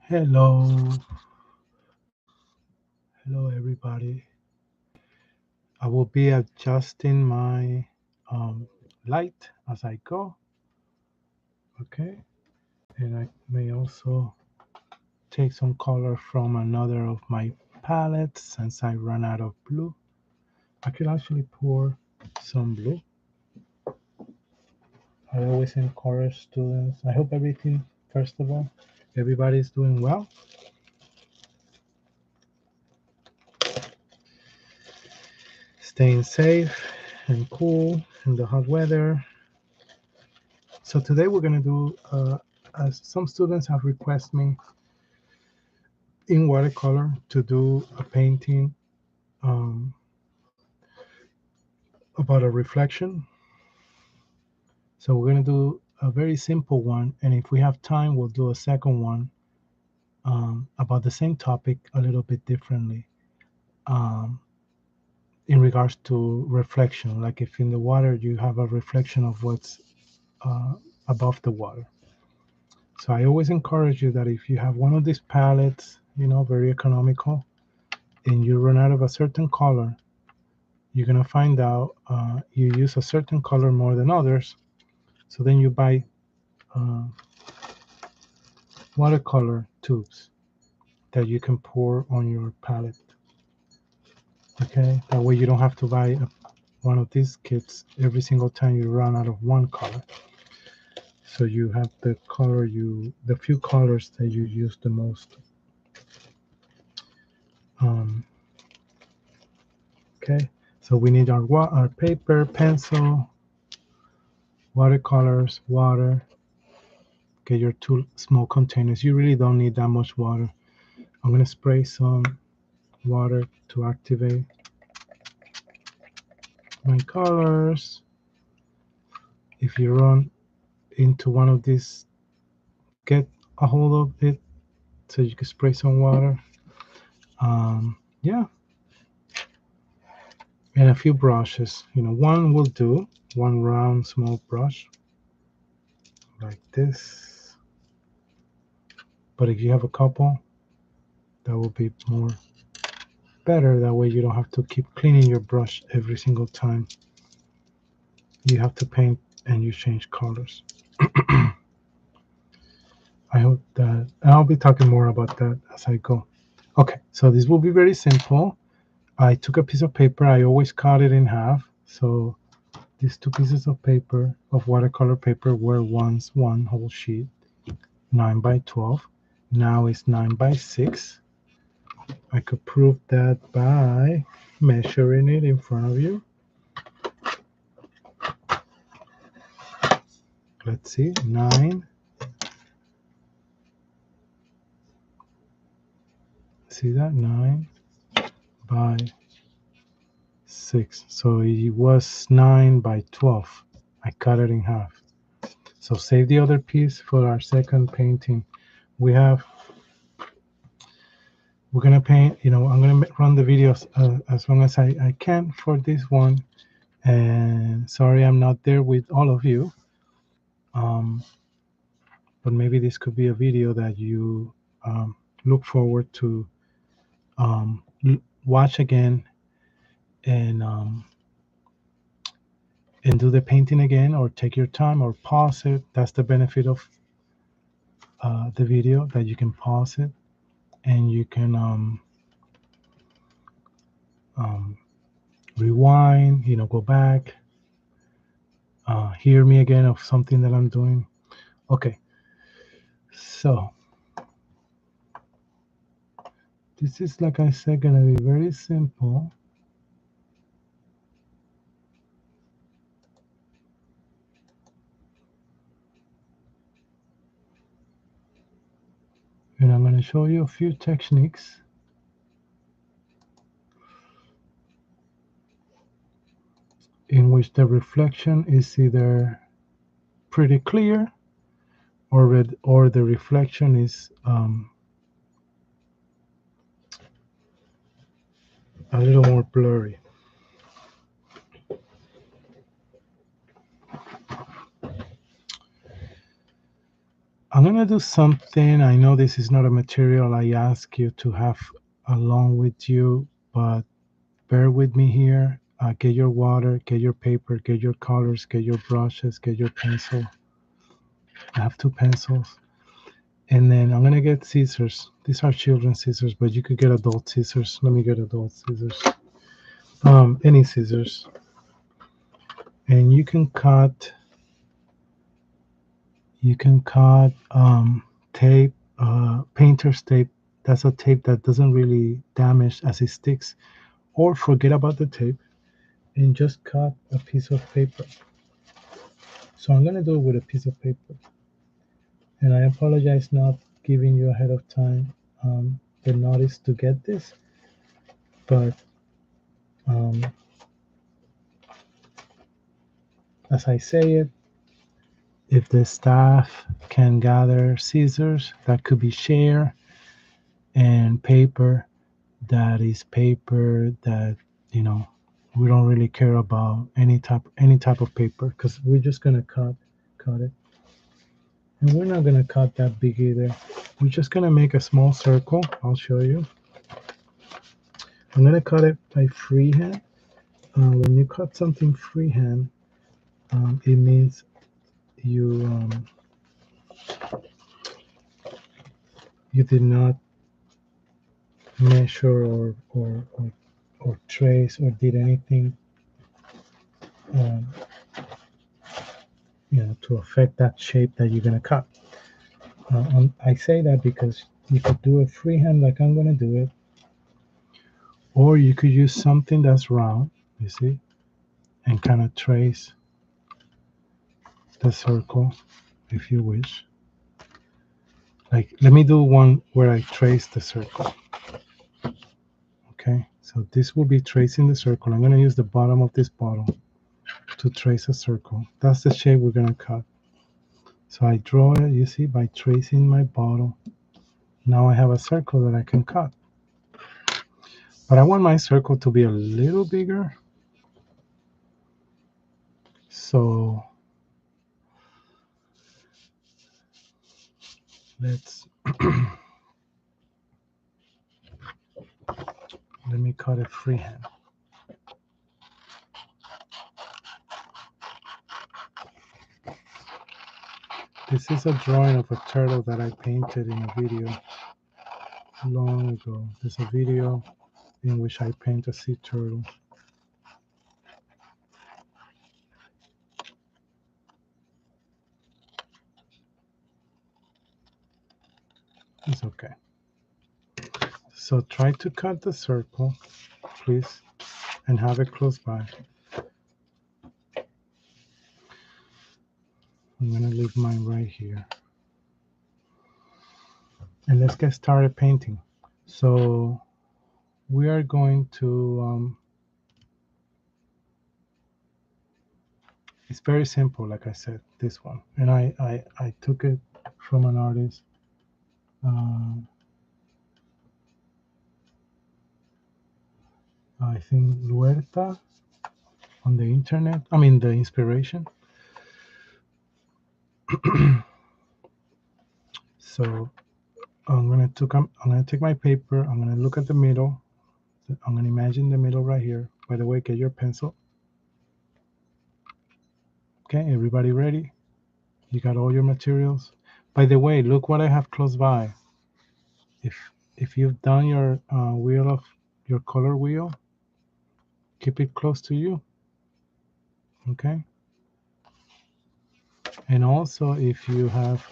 Hello, hello everybody. I will be adjusting my light as I go, okay? And I may also take some color from another of my palettes since I ran out of blue. I could actually pour some blue. I always encourage students. I hope everything, first of all, everybody's doing well. Staying safe and cool in the hot weather. So today we're going to do, as some students have requested me in watercolor to do a painting um, about a reflection. So we're going to do a very simple one. And if we have time, we'll do a second one about the same topic a little bit differently um, in regards to reflection. Like if in the water you have a reflection of what's uh, above the water. So I always encourage you that if you have one of these palettes, very economical, and you run out of a certain color, you're gonna find out you use a certain color more than others. So then you buy uh, watercolor tubes that you can pour on your palette. Okay, that way you don't have to buy one of these kits every single time you run out of one color. So you have the few colors that you use the most. Um, okay, so we need our paper, pencil, watercolors, water. Get your two small containers. You really don't need that much water. I'm gonna spray some water to activate my colors. If you run into one of these, get a hold of it so you can spray some water. Yeah, and a few brushes. One will do. One round small brush like this. But if you have a couple, that will be more better. That way you don't have to keep cleaning your brush every single time you have to paint and you change colors. I hope that I'll be talking more about that as I go. Okay, so this will be very simple. I took a piece of paper, I always cut it in half. So these two pieces of paper, of watercolor paper, were once one whole sheet, 9 by 12. Now it's 9 by 6. I could prove that by measuring it in front of you. Let's see, 9. See that? 9 by 6. So it was 9 by 12. I cut it in half. So save the other piece for our second painting. We're gonna paint. I'm gonna run the videos as long as I can for this one. And sorry, I'm not there with all of you. Um, but maybe this could be a video that you look forward to watch again and do the painting again, or take your time, or pause it. That's the benefit of the video, that you can pause it and you can um, rewind, go back, hear me again of something that I'm doing. Okay, so this is, like I said, gonna be very simple. And I'm gonna show you a few techniques in which the reflection is either pretty clear, or the reflection is a little more blurry. I'm going to do something. I know this is not a material I ask you to have along with you, but bear with me here. Get your water, get your paper, get your colors, get your brushes, get your pencil. I have two pencils. And then I'm going to get scissors. These are children's scissors, but you could get adult scissors. Let me get adult scissors. Any scissors. And you can cut tape, painter's tape. That's a tape that doesn't really damage as it sticks. Or forget about the tape and just cut a piece of paper. So I'm going to do it with a piece of paper. And I apologize not giving you ahead of time the notice to get this. But um, as I say it, if the staff can gather scissors, that could be shared, and paper, that is paper that, you know, we don't really care about any type of paper, because we're just gonna cut it. And we're not gonna cut that big either. We're just gonna make a small circle. I'll show you. I'm gonna cut it by freehand. When you cut something freehand, it means you did not measure or trace or did anything um, to affect that shape that you're gonna cut. I say that because you could do it freehand like I'm gonna do it, or you could use something that's round, you see, and kind of trace the circle if you wish. Like, let me do one where I trace the circle. Okay, so this will be tracing the circle. I'm gonna use the bottom of this bottle to trace a circle. That's the shape we're gonna cut. So I draw it, you see, by tracing my bottle. Now I have a circle that I can cut. But I want my circle to be a little bigger. So let's let me cut it freehand. This is a drawing of a turtle that I painted in a video long ago. There's a video in which I paint a sea turtle. It's okay. So try to cut the circle, please, and have it close by. I'm gonna leave mine right here. And let's get started painting. So we are going to, it's very simple, like I said, this one. And I took it from an artist. I think Luerta on the internet. I mean, the inspiration. So I'm gonna take my paper. I'm gonna look at the middle. I'm gonna imagine the middle right here. By the way, get your pencil. Okay, everybody ready? You got all your materials. By the way, look what I have close by. If you've done your wheel of your color wheel, keep it close to you. Okay. And also, if you have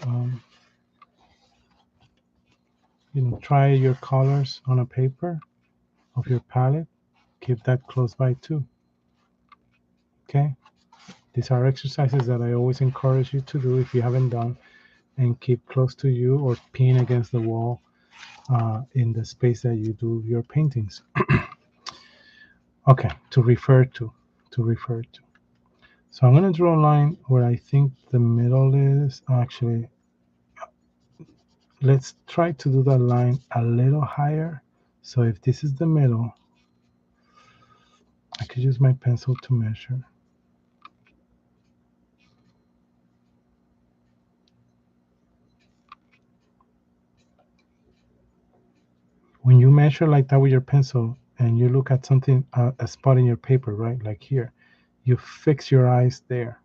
try your colors on a paper of your palette, keep that close by too. Okay. These are exercises that I always encourage you to do if you haven't done, and keep close to you or pin against the wall in the space that you do your paintings. Okay, to refer to. So I'm going to draw a line where I think the middle is. Actually, let's try to do that line a little higher. So if this is the middle, I could use my pencil to measure. When you measure like that with your pencil and you look at something, a spot in your paper, right, like here, you fix your eyes there,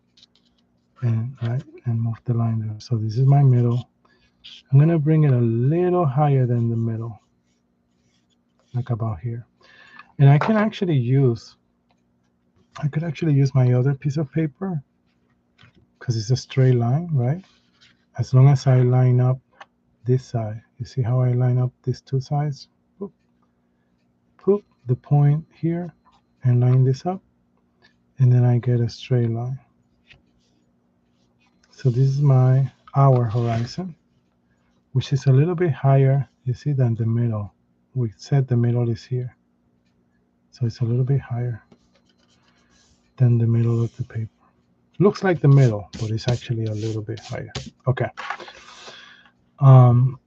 and right, and move the line there. So this is my middle. I'm gonna bring it a little higher than the middle, like about here. And I could actually use my other piece of paper because it's a straight line, right? As long as I line up this side. You see how I line up these two sides? Boop, boop, the point here, and line this up, and then I get a straight line. So this is my hour horizon, which is a little bit higher, you see, than the middle. We said the middle is here. So it's a little bit higher than the middle of the paper. Looks like the middle, but it's actually a little bit higher. Okay. Um,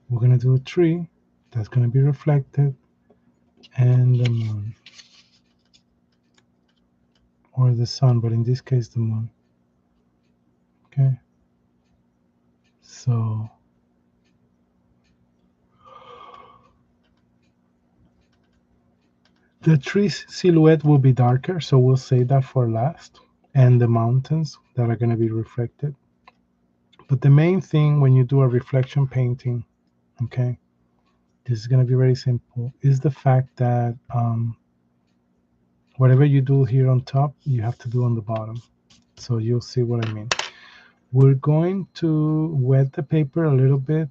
we're going to do a tree that's going to be reflected and the moon, or the sun, but in this case, the moon. Okay. So the tree silhouette will be darker, so we'll save that for last, and the mountains that are going to be reflected. But the main thing when you do a reflection painting, okay, this is going to be very simple, is the fact that whatever you do here on top, you have to do on the bottom. So you'll see what I mean. We're going to wet the paper a little bit.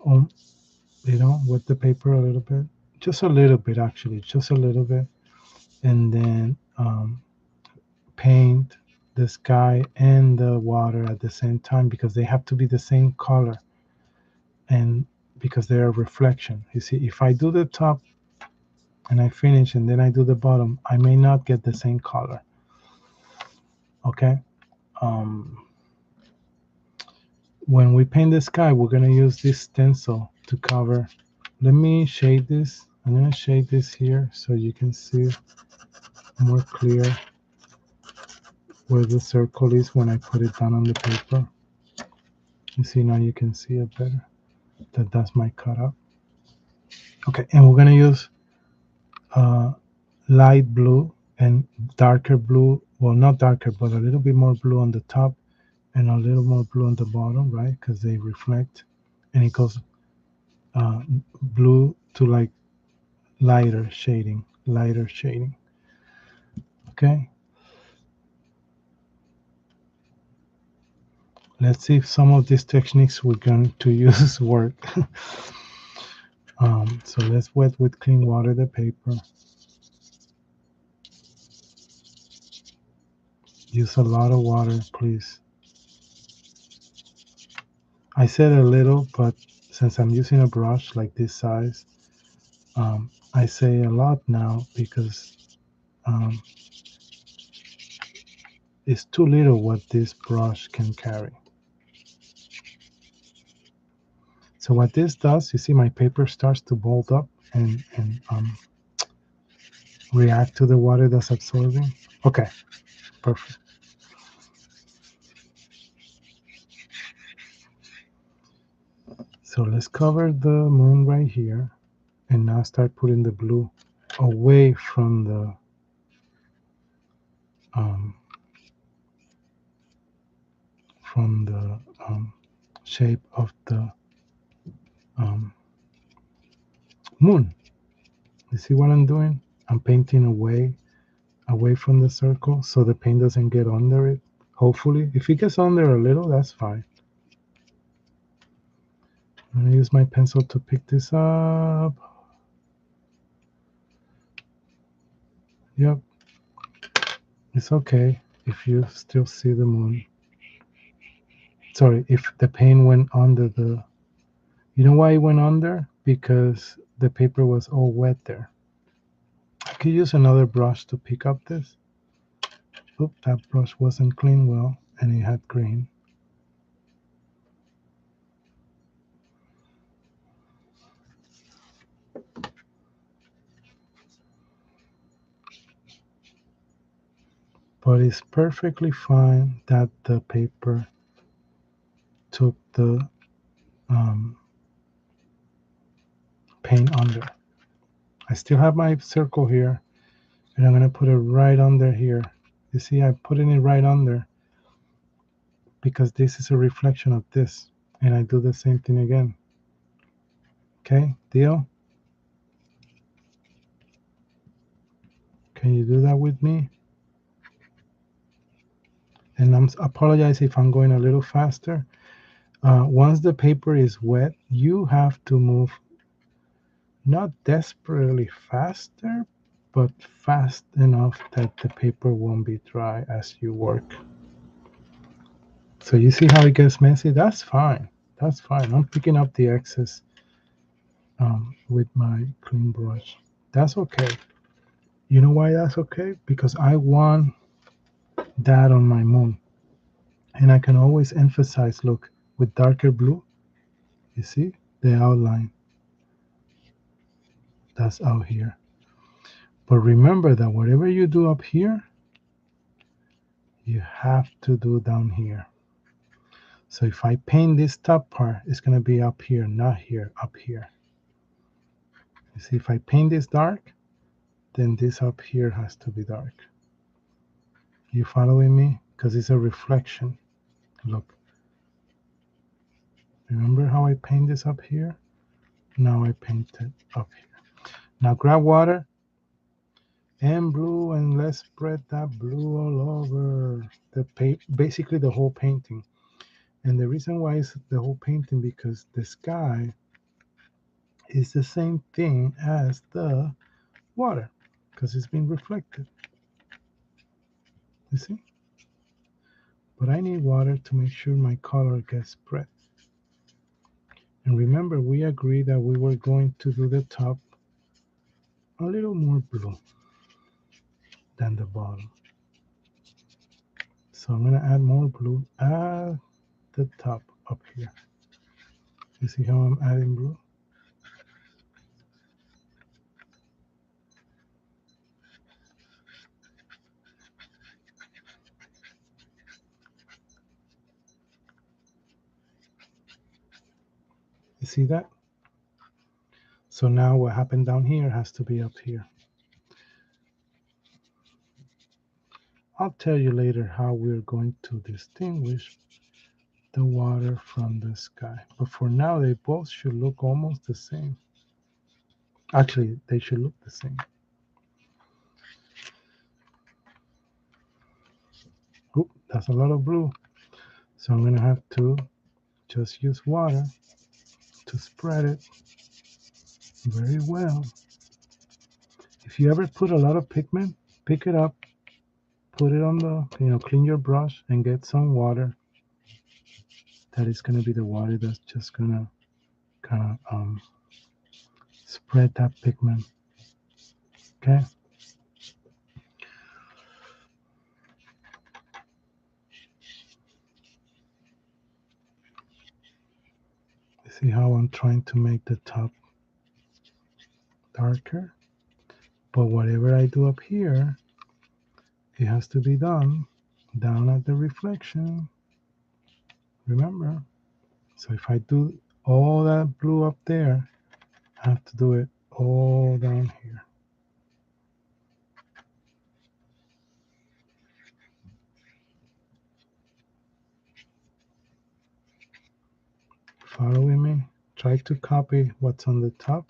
Wet the paper a little bit. Just a little bit, actually, just a little bit. And then paint the sky and the water at the same time because they have to be the same color, and because they're a reflection. You see, if I do the top and I finish and then I do the bottom, I may not get the same color. Okay. When we paint the sky, we're going to use this stencil to cover. Let me shade this. I'm going to shade this here so you can see more clear where the circle is when I put it down on the paper. You see, now you can see it better. That's my cutout. Okay, and we're going to use light blue and darker blue. Well, not darker, but a little bit more blue on the top and a little more blue on the bottom, right? Because they reflect, and it goes blue to like lighter shading. Okay. Let's see if some of these techniques we're going to use work. So let's wet with clean water the paper. Use a lot of water, please. I said a little, but since I'm using a brush like this size, I say a lot now because it's too little what this brush can carry. So what this does, you see my paper starts to bulk up and react to the water that's absorbing. Okay, perfect. So let's cover the moon right here, and now start putting the blue away from the shape of the moon. You see what I'm doing? I'm painting away from the circle so the paint doesn't get under it. Hopefully, if it gets under a little, that's fine. I'm gonna use my pencil to pick this up. Yep, it's okay if you still see the moon. Sorry, if the paint went under the. You know why it went under? Because the paper was all wet there. I could use another brush to pick up this. Oop, that brush wasn't clean well, and it had green. But it's perfectly fine that the paper took the paint under. I still have my circle here, and I'm going to put it right under here. You see, I'm putting it right under because this is a reflection of this. And I do the same thing again. Okay, deal? Can you do that with me? And I'm apologize if I'm going a little faster. Once the paper is wet, you have to move not desperately faster, but fast enough that the paper won't be dry as you work. So you see how it gets messy? That's fine. That's fine. I'm picking up the excess with my clean brush. That's okay. You know why that's okay? Because I want that on my moon. And I can always emphasize, look, with darker blue, you see the outline that's out here. But remember that whatever you do up here, you have to do down here. So if I paint this top part, it's going to be up here, not here, up here. You see, if I paint this dark, then this up here has to be dark. You following me? Because it's a reflection. Look. Remember how I paint this up here? Now I paint it up here. Now grab water and blue, and let's spread that blue all over the paint, basically the whole painting. And the reason why it's the whole painting, because the sky is the same thing as the water, because it's been reflected. You see? But I need water to make sure my color gets spread. And remember, we agreed that we were going to do the top a little more blue than the bottom. So I'm going to add more blue at the top up here. You see how I'm adding blue? You see that? So now what happened down here has to be up here. I'll tell you later how we're going to distinguish the water from the sky. But for now, they both should look almost the same. Actually, they should look the same. Oop, that's a lot of blue. So I'm going to have to just use water to spread it very well. If you ever put a lot of pigment, pick it up, put it on the, clean your brush and get some water. That is going to be the water that's just going to kind of spread that pigment. Okay. See how I'm trying to make the top darker? But whatever I do up here, it has to be done down at the reflection. Remember? So if I do all that blue up there, I have to do it all down here. Following me? Try to copy what's on the top,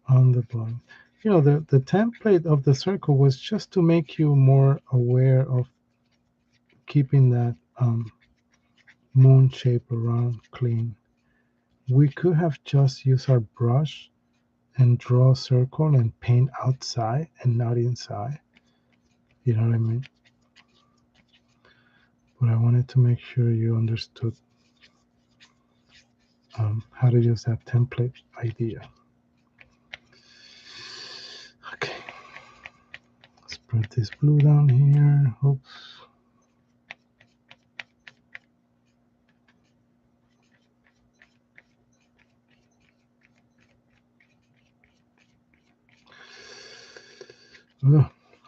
on the bottom. The template of the circle was just to make you more aware of keeping that moon shape around clean. We could have just used our brush and draw a circle and paint outside and not inside. You know what I mean? But I wanted to make sure you understood how to use that template idea. Okay. Spread this blue down here. Oops.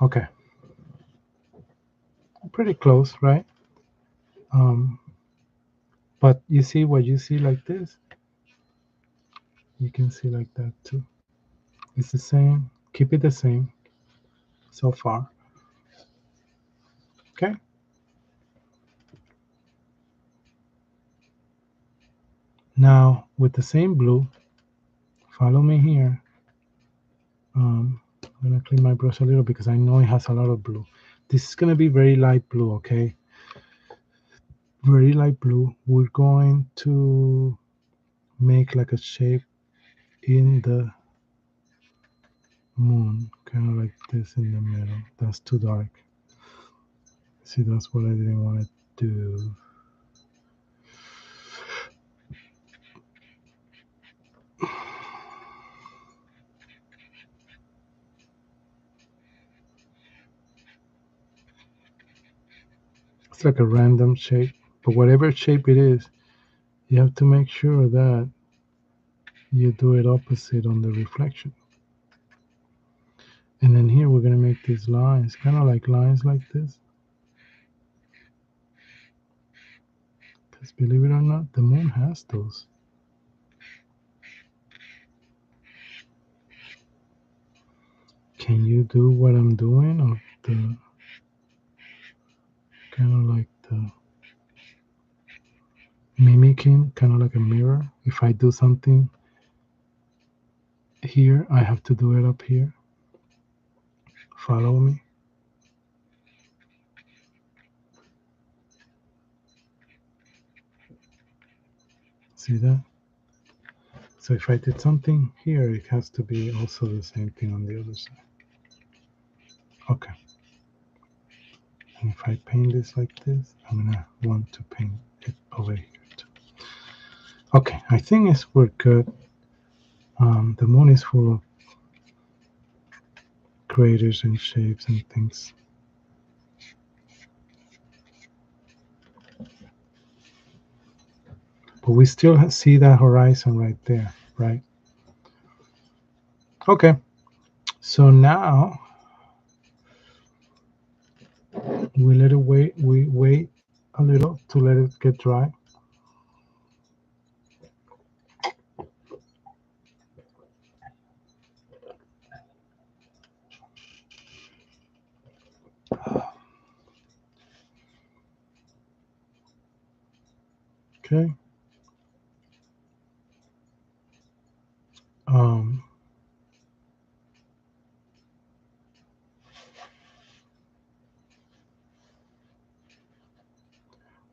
Okay. pretty close, right? But you see what you see like this, you can see like that too. It's the same. Keep it the same so far. Okay. Now with the same blue, follow me here. I'm gonna clean my brush a little because I know it has a lot of blue. This is gonna be very light blue, okay? Very light blue. We're going to make like a shape in the moon, kind of like this in the middle. That's too dark. See, that's what I didn't want to do. It's like a random shape, but whatever shape it is, you have to make sure that you do it opposite on the reflection. And then here we're gonna make these lines, kind of like lines like this. Because believe it or not, the moon has those. Can you do what I'm doing, or the kind of like the mimicking, kind of like a mirror? If I do something here, I have to do it up here. Follow me. See that? So if I did something here, it has to be also the same thing on the other side. Okay. And if I paint this like this, I'm gonna want to paint it over here too. Okay, I think we're good. The moon is full of craters and shapes and things. But we still see that horizon right there, right? Okay, so now we let it wait. We wait a little to let it get dry. Okay. Um,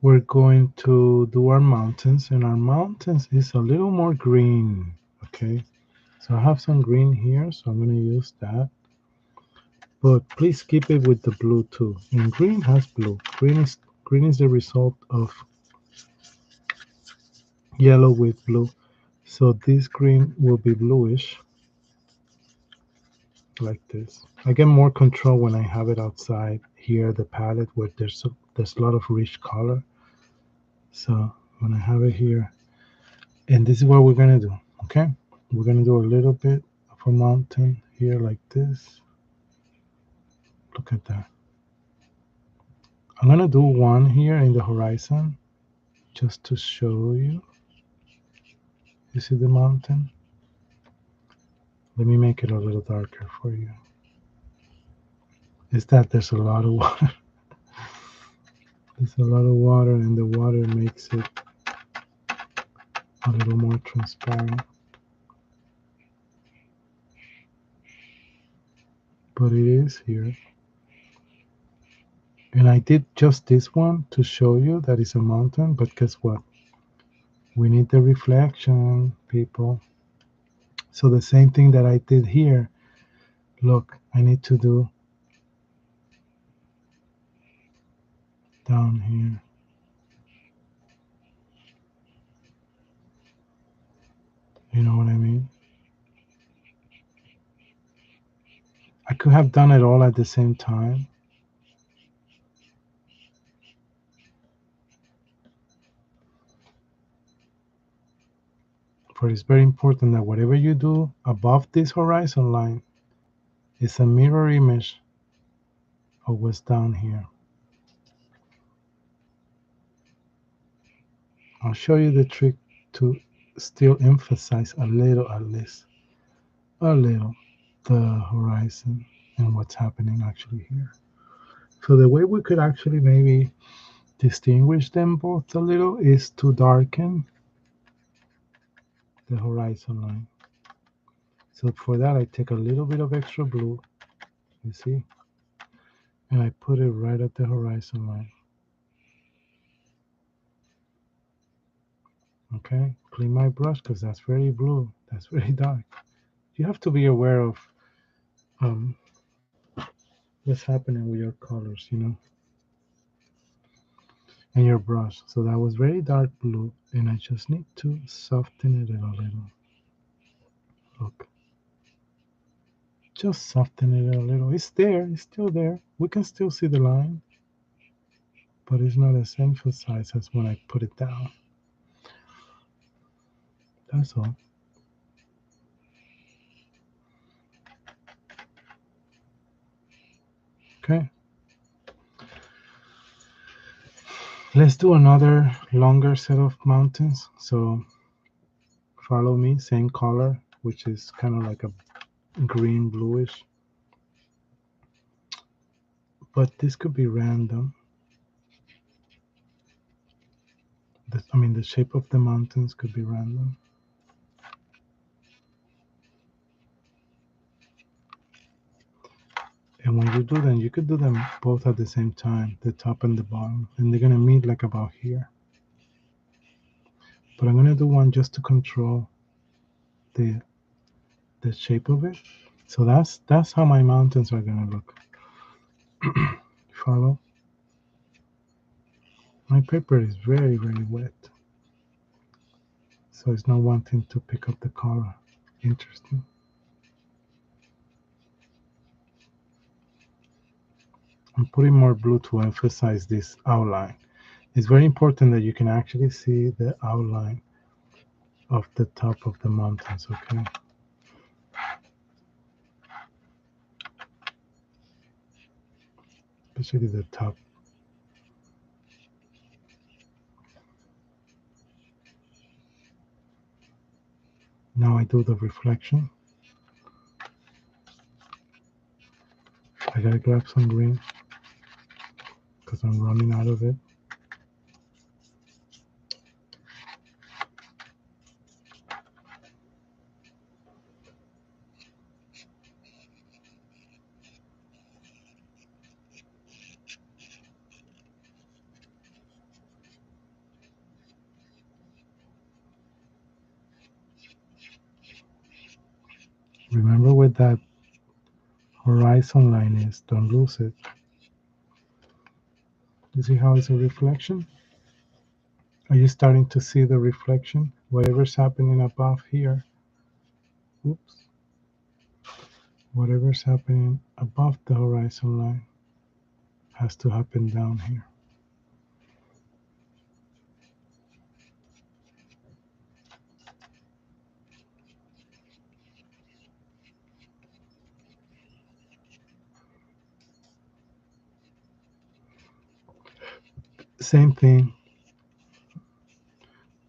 we're going to do our mountains, and our mountains is a little more green. Okay, so I have some green here, so I'm going to use that. But please keep it with the blue too. And green has blue. Green is the result of yellow with blue. So this green will be bluish, like this. I get more control when I have it outside here, the palette, where there's a lot of rich color. So when I have it here, and this is what we're gonna do. Okay, we're gonna do a little bit of a mountain here, like this. Look at that. I'm gonna do one here in the horizon, just to show you. You see the mountain? Let me make it a little darker for you. Is that there's a lot of water. There's a lot of water, and the water makes it a little more transparent. But it is here. And I did just this one to show you that it's a mountain, but guess what? We need the reflection, people. So the same thing that I did here, look, I need to do down here. You know what I mean? I could have done it all at the same time. But it's very important that whatever you do above this horizon line is a mirror image of what's down here. I'll show you the trick to still emphasize a little, at least a little, the horizon and what's happening actually here. So the way we could actually maybe distinguish them both a little is to darken the horizon line. So for that, I take a little bit of extra blue, you see, and I put it right at the horizon line. Okay, clean my brush because that's very blue, that's very dark. You have to be aware of um, what's happening with your colors, and your brush. So that was very dark blue, and I just need to soften it a little. Look, just soften it a little. It's there, it's still there. We can still see the line, but it's not as emphasized as when I put it down. That's all. Okay. Let's do another longer set of mountains. So follow me, same color, which is kind of like a green bluish. But this could be random. The shape of the mountains could be random. And when you do them, you could do them both at the same time, the top and the bottom, and they're gonna meet like about here. But I'm gonna do one just to control the shape of it. So that's how my mountains are gonna look. Follow. My paper is very, very wet, so it's not wanting to pick up the color. Interesting. I'm putting more blue to emphasize this outline. It's very important that you can actually see the outline of the top of the mountains, okay? Especially the top. Now I do the reflection. I gotta grab some green because I'm running out of it. Remember where that horizon line is, don't lose it. You see how it's a reflection? Are you starting to see the reflection? Whatever's happening above here, oops, whatever's happening above the horizon line has to happen down here. Same thing.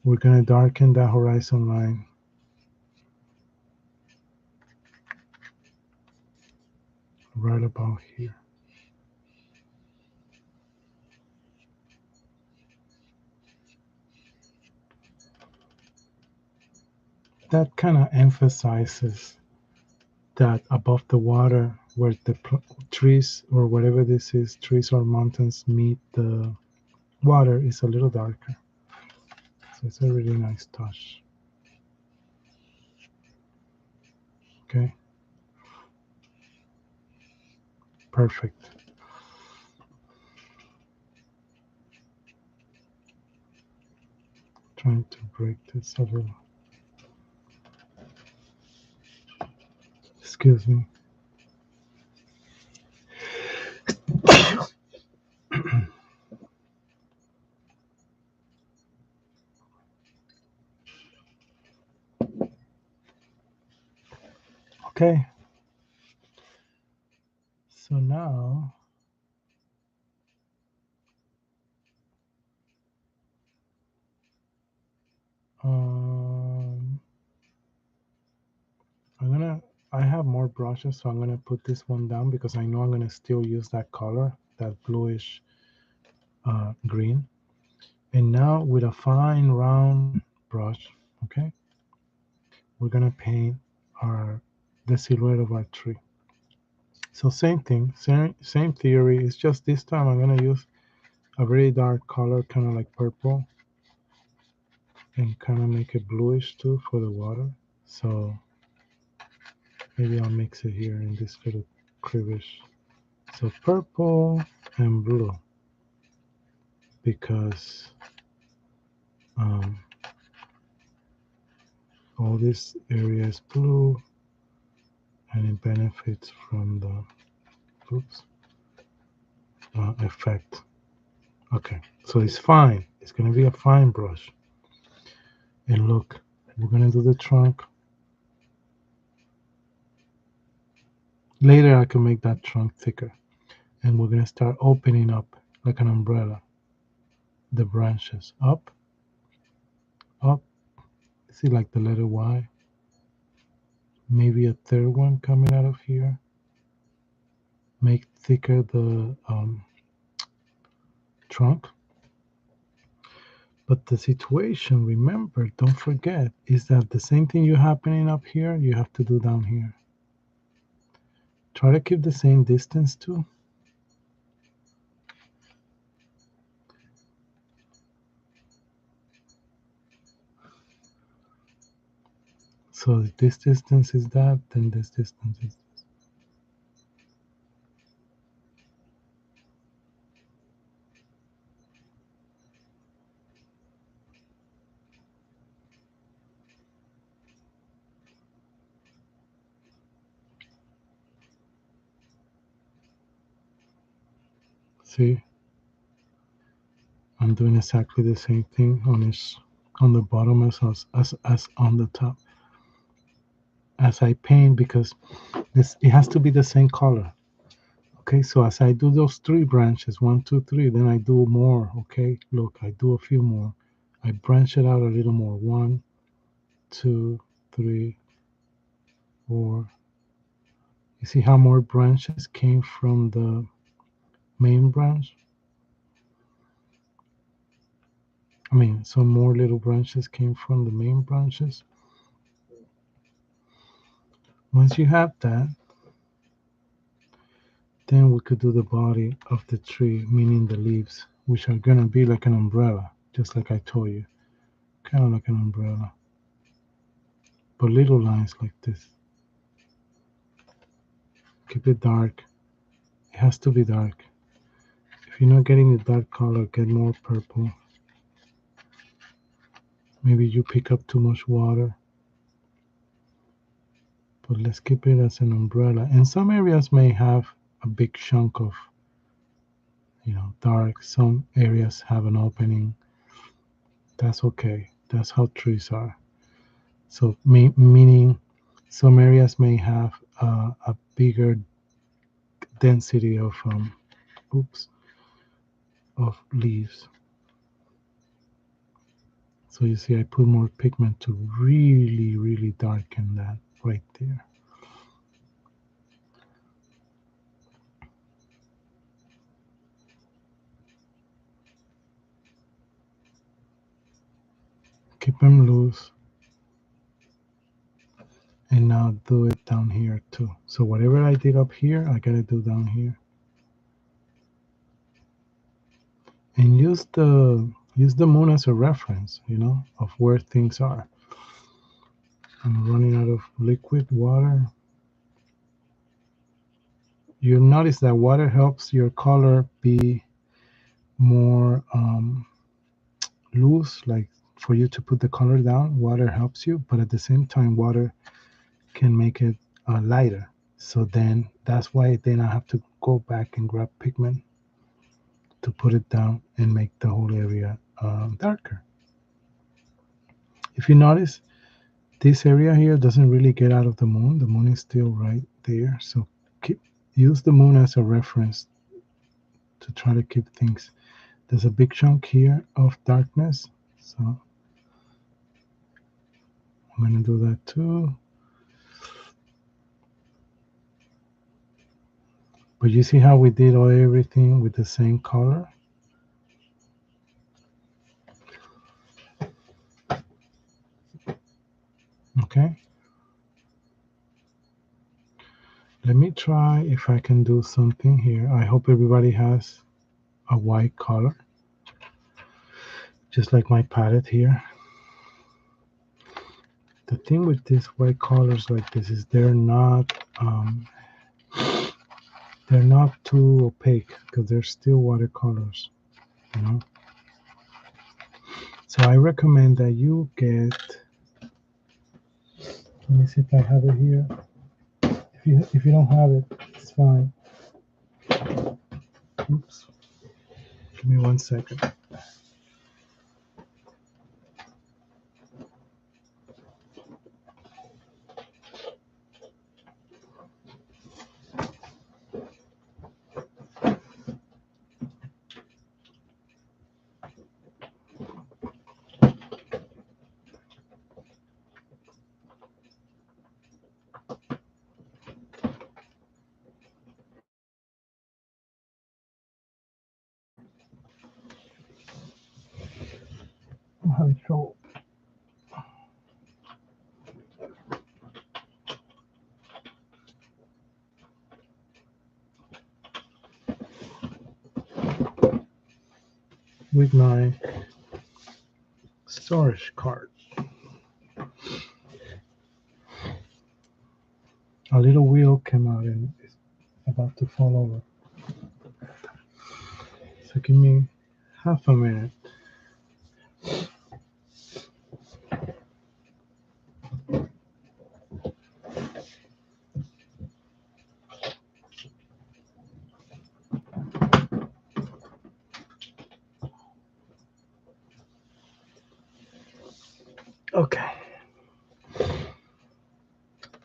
We're going to darken that horizon line right about here. That kind of emphasizes that above the water, where the trees or whatever this is, trees or mountains meet the water, is a little darker. So it's a really nice touch. Okay. Perfect. Trying to break this a little. Excuse me. Okay. So now have more brushes, so I'm going to put this one down because I know I'm going to still use that color, that bluish green. And now with a fine round brush, okay, we're going to paint the silhouette of our tree. So same thing, same theory. It's just this time I'm going to use a very dark color, kind of like purple, and kind of make it bluish too for the water. So maybe I'll mix it here in this little crevice. So purple and blue, because um, all this area is blue and it benefits from the effect. Okay, so it's fine. It's going to be a fine brush. And look, we're going to do the trunk. Later I can make that trunk thicker. And we're going to start opening up like an umbrella. The branches up, up. See, like the letter Y. Maybe a third one coming out of here. Make thicker the trunk. But the situation, remember, don't forget, is that the same thing you happening up here, you have to do down here. Try to keep the same distance too. So if this distance is that, then this distance is this. See, I'm doing exactly the same thing on the bottom as on the top. As I paint, because it has to be the same color. Okay, so as I do those three branches, 1, 2, 3, then I do more. Okay, look, I do a few more. I branch it out a little more. 1, 2, 3, 4. You see how more branches came from the main branch? I mean, some more little branches came from the main branches. Once you have that, then we could do the body of the tree, meaning the leaves, which are going to be like an umbrella, just like I told you. Kind of like an umbrella. But little lines like this. Keep it dark. It has to be dark. If you're not getting the dark color, get more purple. Maybe you pick up too much water. But let's keep it as an umbrella. And some areas may have a big chunk of, dark. Some areas have an opening. That's okay. That's how trees are. So meaning some areas may have a bigger density of leaves. So you see, I put more pigment to really, really darken that right there. Keep them loose. And now do it down here too. So whatever I did up here, I gotta do down here. And use the moon as a reference, of where things are. I'm running out of liquid water. You notice that water helps your color be more loose, like for you to put the color down. Water helps you, but at the same time, water can make it lighter. So then that's why then I have to go back and grab pigment to put it down and make the whole area darker. If you notice, this area here doesn't really get out of the moon. The moon is still right there. So use the moon as a reference to try to keep things. There's a big chunk here of darkness. So I'm going to do that too. But you see how we did everything with the same color? Okay. Let me try if I can do something here. I hope everybody has a white color, just like my palette here. The thing with these white colors like this is they're not too opaque because they're still watercolors, you know. So I recommend that you get. Let me see if I have it here. If you don't have it, it's fine. Oops. Give me 1 second. I'm having trouble. With my storage card. A little wheel came out and it's about to fall over. So give me half a minute. Okay.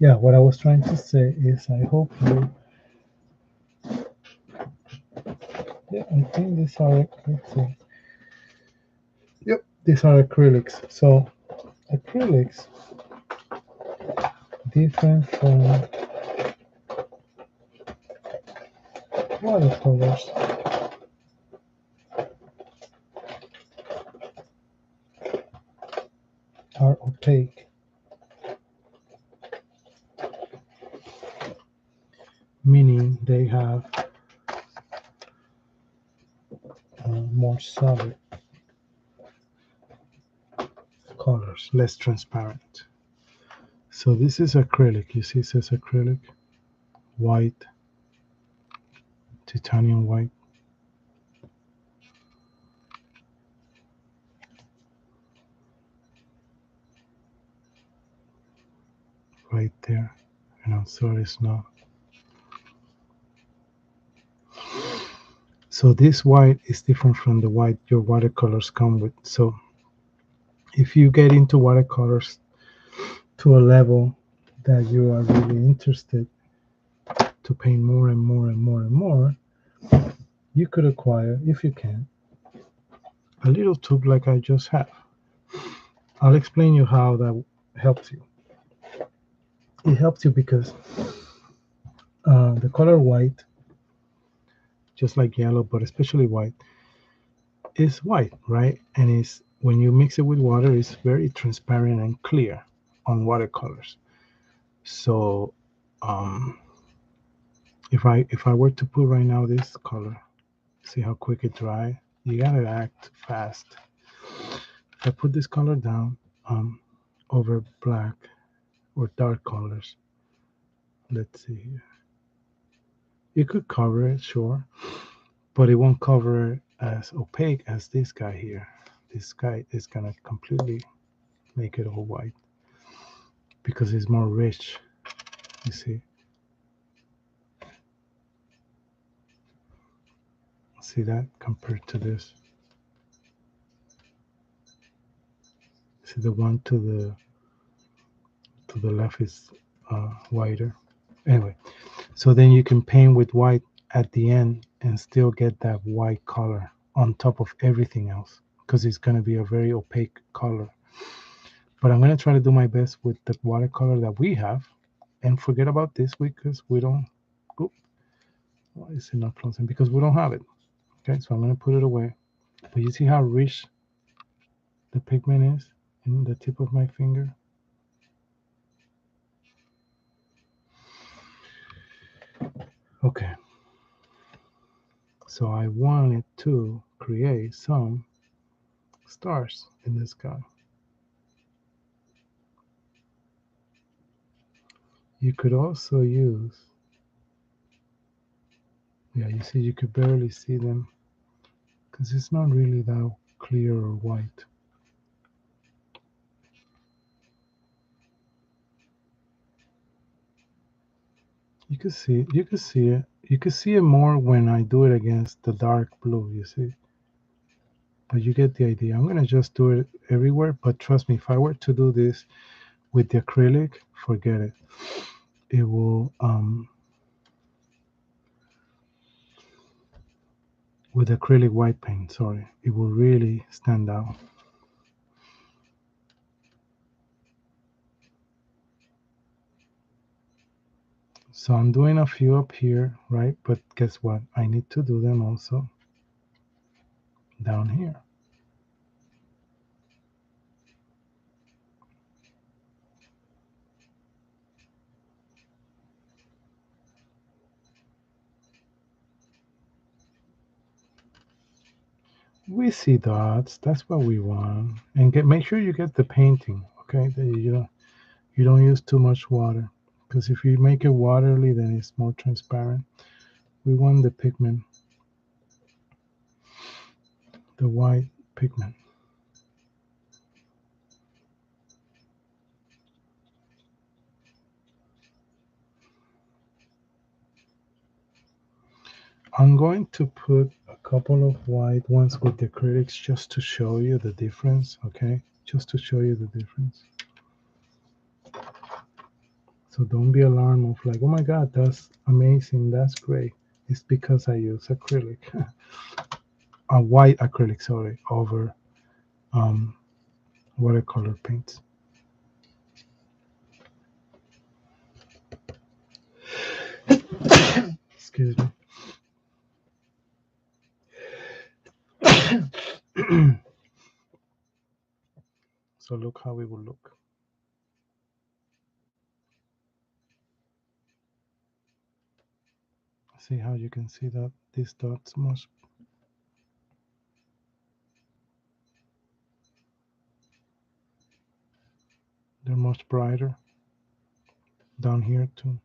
Yeah, what I was trying to say is I hope you. Yeah, I think these are. Let's see. Yep, these are acrylics. So acrylics, different from watercolors, are opaque, meaning they have more solid colors, less transparent. So this is acrylic. You see, it says acrylic, white, titanium white. Right there. And I'm sorry it's not. So this white is different from the white your watercolors come with. So if you get into watercolors to a level that you are really interested to paint more and more and more and more, you could acquire, if you can, a little tube like I just have. I'll explain you how that helps you. It helps you because the color white, just like yellow, but especially white, is white, right? And it's when you mix it with water, it's very transparent and clear on watercolors. So if I were to put right now this color, see how quick it dry. You gotta act fast. If I put this color down over black or dark colors, let's see here. You could cover it, sure, but it won't cover it as opaque as this guy here. This guy is gonna completely make it all white because it's more rich. You see that compared to this. See the one to the left is whiter. Anyway, so then you can paint with white at the end and still get that white color on top of everything else because it's going to be a very opaque color. But I'm going to try to do my best with the watercolor that we have and forget about this because we don't. Oop, Why is it not closing? Because we don't have it. Okay, so I'm going to put it away. But you see how rich the pigment is in the tip of my finger? Okay, so I wanted to create some stars in the sky. You could also use, yeah, you see, you could barely see them because it's not really that clear or white. You could see it. You could see it. You could see it more when I do it against the dark blue, you see. But you get the idea. I'm gonna just do it everywhere. But trust me, if I were to do this with the acrylic, forget it. It will with acrylic white paint, sorry, it will really stand out. So I'm doing a few up here, right? But guess what? I need to do them also down here. We see dots. That's what we want. And make sure you get the painting, okay? That you don't use too much water, because if you make it watery, then it's more transparent. We want the pigment, the white pigment. I'm going to put a couple of white ones with the acrylics just to show you the difference, okay? Just to show you the difference. So don't be alarmed of like, oh my God, that's amazing, that's great. It's because I use acrylic, a white acrylic, sorry, over um, watercolor paints. Excuse me. So look how it will look. See how you can see that these dots much, they're much brighter down here too.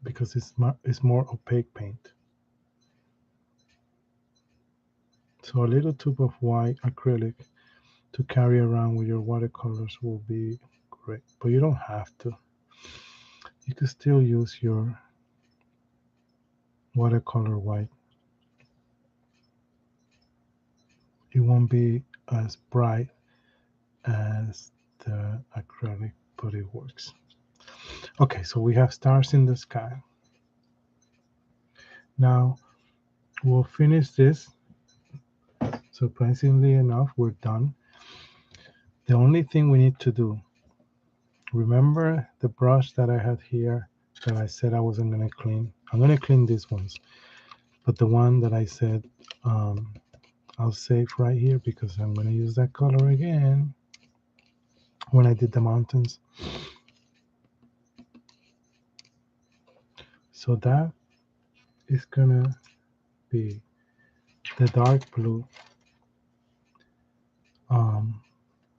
Because it's more opaque paint. So a little tube of white acrylic to carry around with your watercolors will be great. But you don't have to. You can still use your watercolor white. It won't be as bright as the acrylic, but it works. Okay, so we have stars in the sky. Now we'll finish this. Surprisingly enough, we're done. The only thing we need to do, remember the brush that I had here that I said I wasn't going to clean? I'm going to clean these ones. But the one that I said I'll save right here because I'm going to use that color again when I did the mountains. So that is going to be the dark blue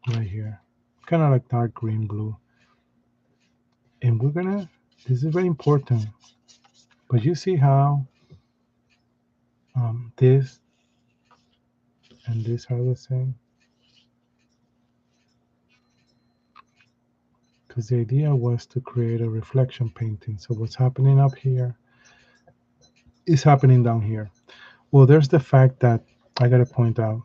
right here. Kind of like dark green blue. And we're going to, this is very important, but you see how this and this are the same? Because the idea was to create a reflection painting. So what's happening up here is happening down here. Well, there's the fact that I got to point out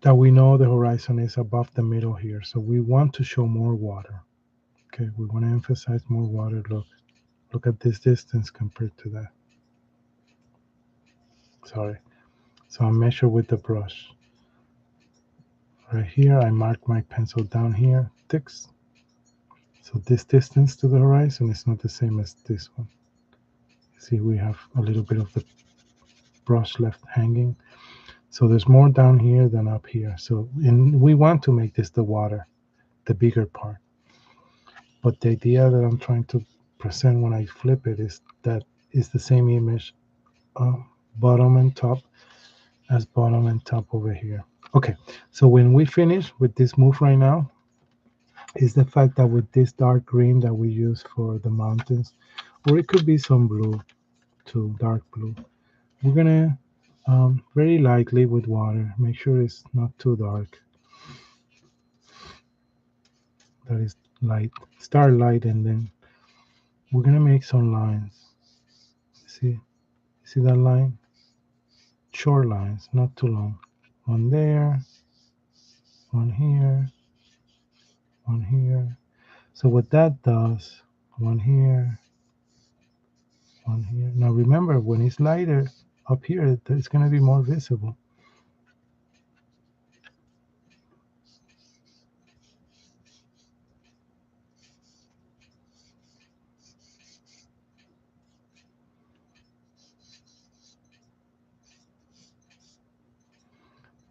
that we know the horizon is above the middle here. So we want to show more water. Okay, we want to emphasize more water. Look at this distance compared to that. Sorry. So I measure with the brush. Right here, I mark my pencil down here, 6. So this distance to the horizon is not the same as this one. See, we have a little bit of the brush left hanging. So there's more down here than up here. So we want to make this the water, the bigger part. But the idea that I'm trying to present when I flip it is that it's the same image, bottom and top, as bottom and top over here. Okay, so when we finish with this move right now, is the fact that with this dark green that we use for the mountains, or it could be some blue too, dark blue, we're gonna very lightly with water, make sure it's not too dark, that is light, start light, and then we're gonna make some lines. See that line? Short lines, not too long. One there, one here, one here. So what that does, one here, one here. Now remember, when it's lighter up here, it's going to be more visible.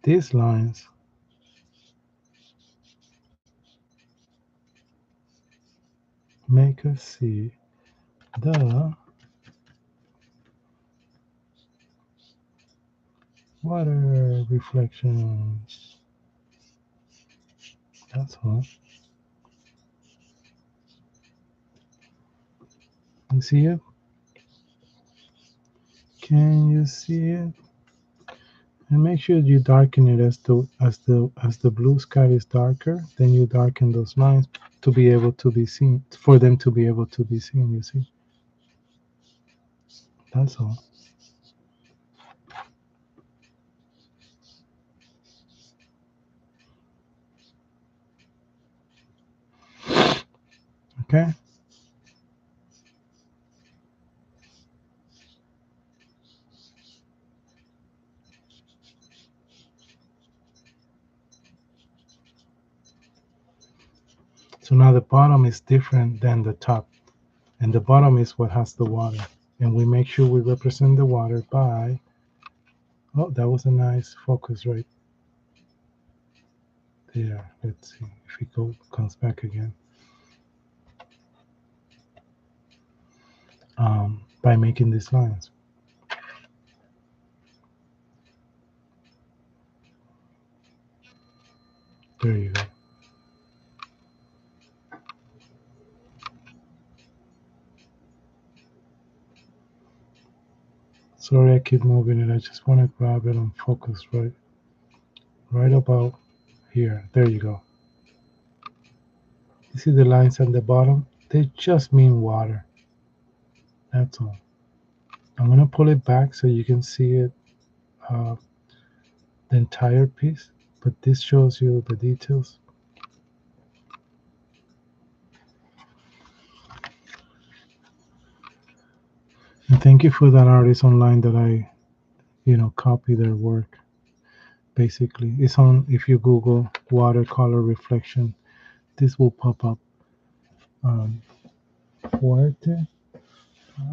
These lines make us see the water reflections. That's all. You see it? Can you see it? And make sure you darken it as the blue sky is darker. Then you darken those lines to be able to be seen, for them to be able to be seen. You see? That's all. Okay. So now the bottom is different than the top, and the bottom is what has the water. And we make sure we represent the water by, oh, that was a nice focus right there. Let's see if it comes back again. By making these lines. There you go. Sorry, I keep moving it. I just want to grab it and focus right about here. There you go. You see the lines at the bottom? They just mean water. That's all. I'm going to pull it back so you can see it, uh, the entire piece. But this shows you the details. And thank you for that artist online that I, copy their work. Basically, it's on, if you Google watercolor reflection, this will pop up. Um, Fuerte.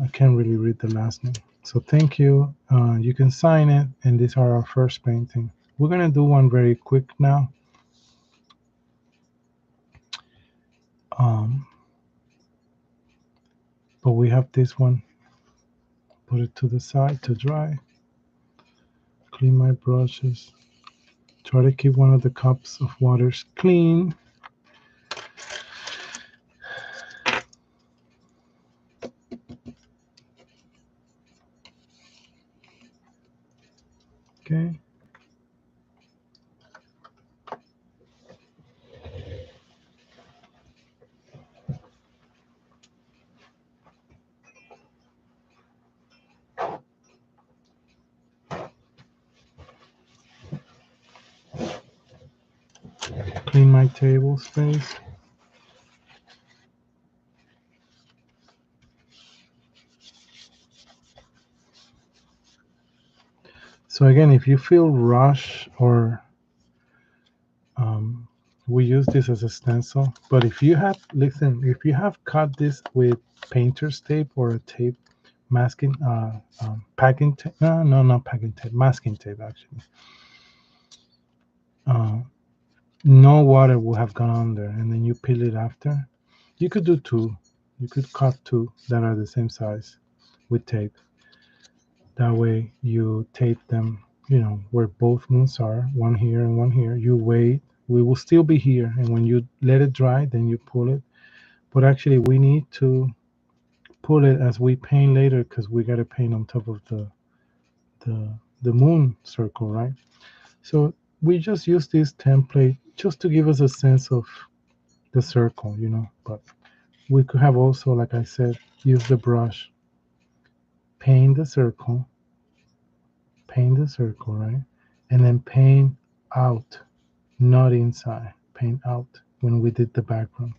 I can't really read the last name. So thank you. You can sign it, and these are our first painting. We're gonna do one very quick now. Um, but we have this one. Put it to the side to dry. Clean my brushes. Try to keep one of the cups of waters clean. Okay. Clean my table space. So again, if you feel rush or um, we use this as a stencil, but if you have, listen, if you have cut this with painter's tape or a tape masking, packing tape, no, not packing tape, masking tape actually, uh, no water will have gone on there, and then you peel it after. You could do two. You could cut two that are the same size with tape. That way you tape them, where both moons are, one here and one here. You wait. We will still be here, and when you let it dry, then you pull it. But actually, we need to pull it as we paint later because we got to paint on top of the the moon circle, right? So we just use this template just to give us a sense of the circle. But we could have also, like I said, use the brush, paint the circle, right? And then paint out, not inside, paint out when we did the background.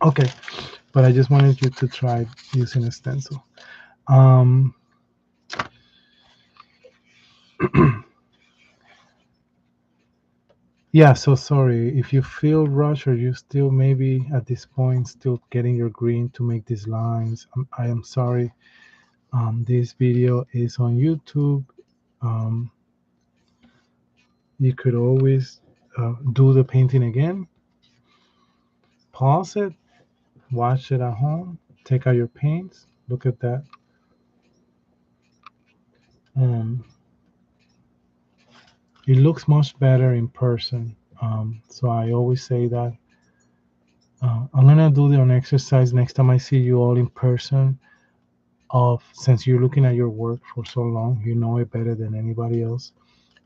Okay, but I just wanted you to try using a stencil. Um, yeah, so sorry if you feel rushed or you still maybe at this point still getting your green to make these lines. I am sorry. This video is on YouTube. Um, you could always do the painting again, pause it, watch it at home, take out your paints, look at that. Um, it looks much better in person. So I always say that I'm gonna do the exercise next time I see you all in person. Of since you're looking at your work for so long, you know it better than anybody else.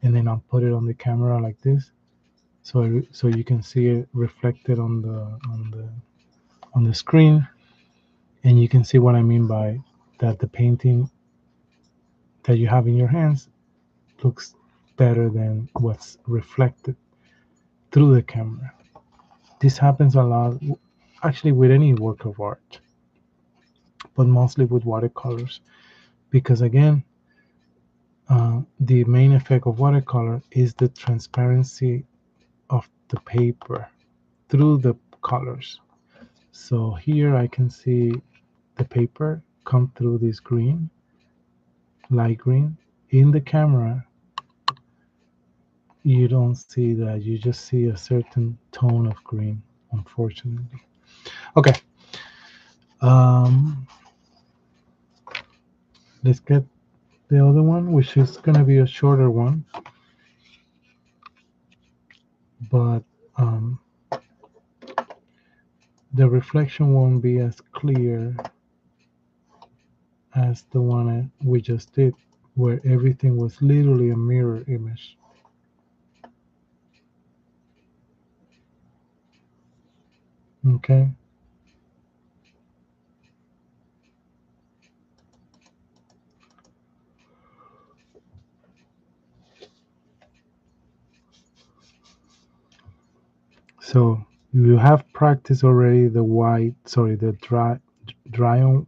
And then I'll put it on the camera like this, so you can see it reflected on the screen, and you can see what I mean by that. The painting that you have in your hands looks better than what's reflected through the camera. This happens a lot, actually, with any work of art, but mostly with watercolors, because again, the main effect of watercolor is the transparency of the paper through the colors. So here I can see the paper come through this green, light green. In the camera, you don't see that. You just see a certain tone of green, unfortunately. Okay. Um, let's get the other one, which is going to be a shorter one, but the reflection won't be as clear as the one we just did, where everything was literally a mirror image. Okay. So you have practiced already the dry on,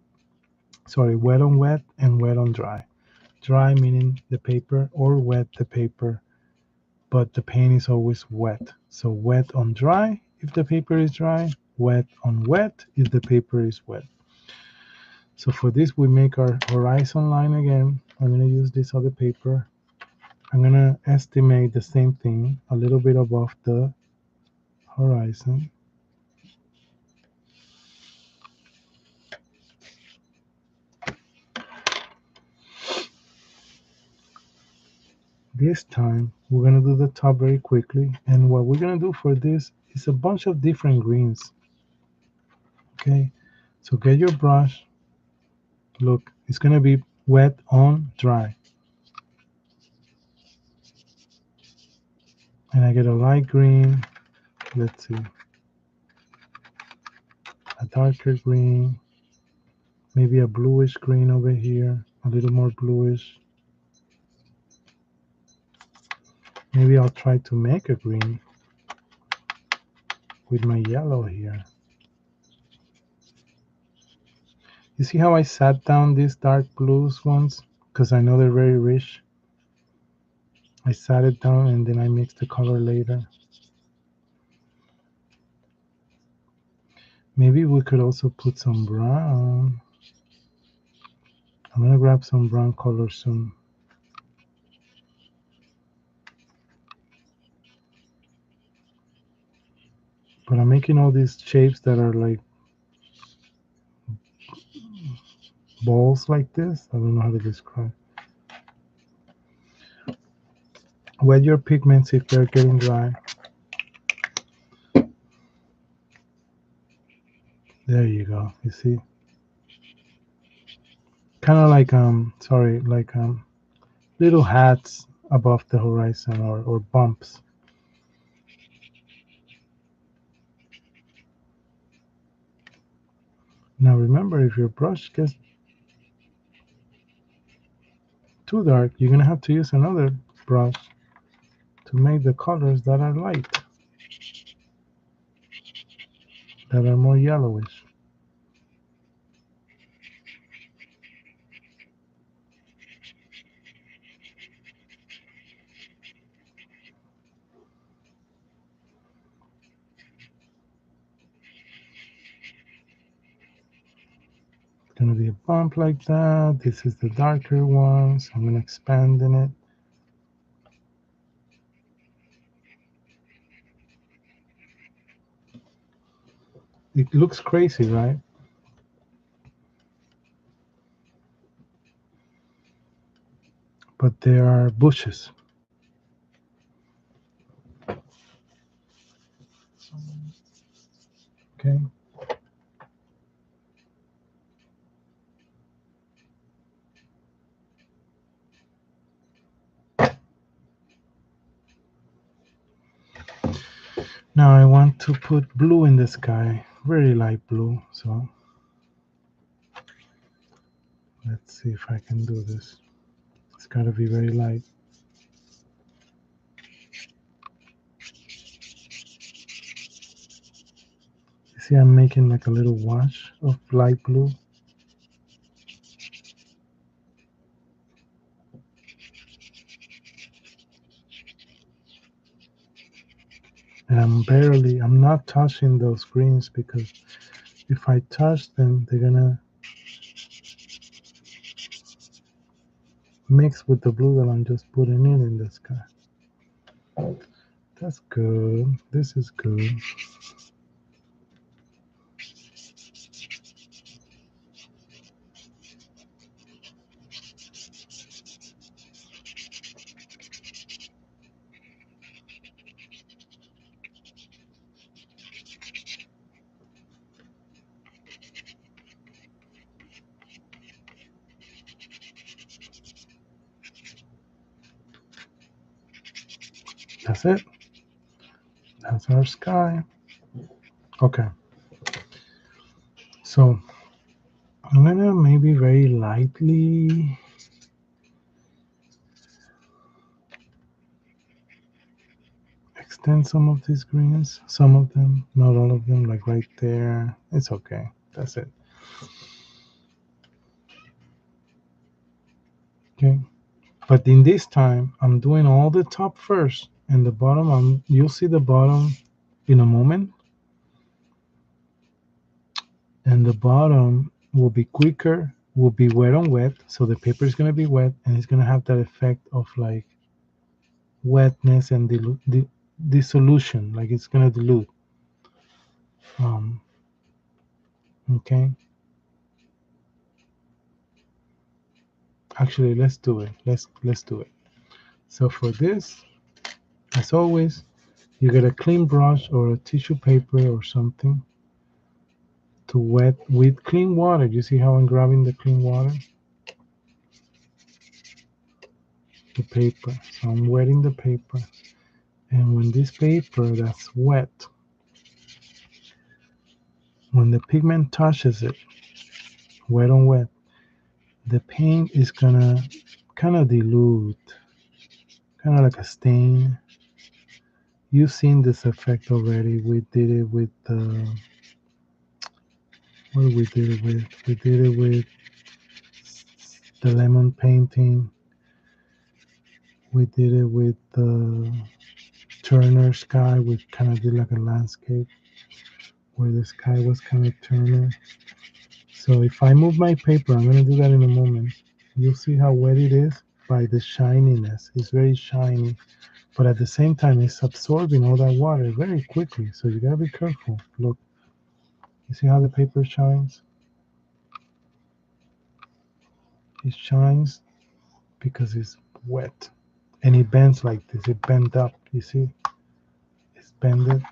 wet on wet and wet on dry. Dry meaning the paper, or wet the paper, but the paint is always wet. So wet on dry if the paper is dry, wet on wet if the paper is wet. So for this, we make our horizon line again. I'm going to use this other paper. I'm going to estimate the same thing a little bit above the horizon. This time, we're going to do the top very quickly. And what we're going to do for this is a bunch of different greens. Okay, so get your brush. Look, it's going to be wet on dry. And I get a light green. Let's see. A darker green. Maybe a bluish green over here. A little more bluish. Maybe I'll try to make a green with my yellow here. You see how I sat down these dark blues ones? Because I know they're very rich. I sat it down and then I mixed the color later. Maybe we could also put some brown. I'm gonna grab some brown color soon. But I'm making all these shapes that are like balls like this. I don't know how to describe. Wet your pigments if they're getting dry. There you go. You see? Kind of like sorry, like little hats above the horizon or bumps. Now remember, if your brush gets too dark, you're gonna have to use another brush to make the colors that are light, that are more yellowish. It's gonna be a bump like that. This is the darker one, so I'm gonna expand in it. It looks crazy, right? But there are bushes. Okay. Now I want to put blue in the sky, very light blue. So let's see if I can do this. It's gotta be very light. You see, I'm making like a little wash of light blue. And I'm not touching those greens because if I touch them, they're gonna mix with the blue that I'm just putting in the sky. That's good. This is good. That's it. That's our sky. Okay. So I'm gonna maybe very lightly extend some of these greens. Some of them, not all of them, like right there. It's okay. That's it. Okay. But in this time, I'm doing all the top first and the bottom. You'll see the bottom in a moment. And the bottom will be quicker, will be wet on wet. So the paper is going to be wet and it's going to have that effect of like wetness and dissolution, like it's going to dilute. Okay. Actually, let's do it. Let's do it. So for this, as always, you get a clean brush or a tissue paper or something to wet with clean water. You see how I'm grabbing the clean water? The paper. So I'm wetting the paper. And when this paper that's wet, when the pigment touches it, wet on wet, the paint is gonna kind of dilute, kind of like a stain. You've seen this effect already. We did it with the, what we did it with? We did it with the lemon painting. We did it with the Turner sky. We kind of did like a landscape where the sky was kind of turning. So if I move my paper, I'm going to do that in a moment. You'll see how wet it is by the shininess. It's very shiny, but at the same time, it's absorbing all that water very quickly. So you got to be careful. Look, you see how the paper shines? It shines because it's wet. And it bends like this. It bent up. You see? It's bended.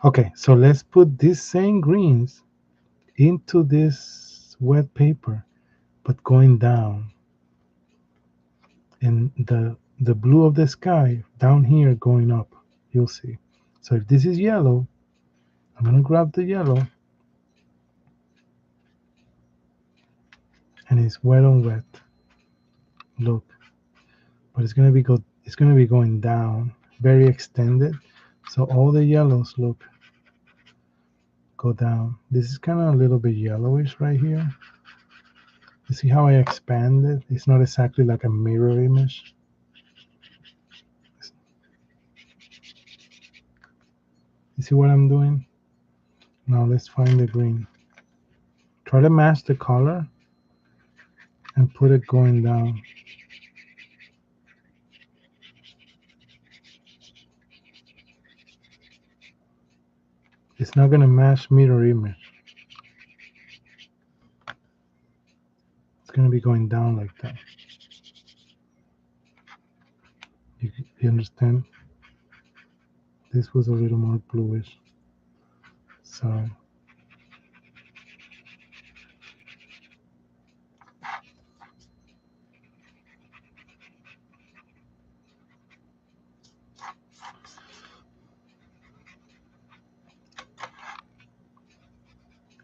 Okay, so let's put these same greens into this wet paper, but going down. And the blue of the sky down here going up. You'll see. So if this is yellow, I'm gonna grab the yellow, and it's wet on wet. Look, but it's gonna be going down, very extended. So all the yellows, look, go down. This is kind of a little bit yellowish right here. You see how I expand it? It's not exactly like a mirror image. You see what I'm doing? Now let's find the green. Try to match the color and put it going down. It's not gonna match mirror image. It's gonna be going down like that. You understand? This was a little more bluish. So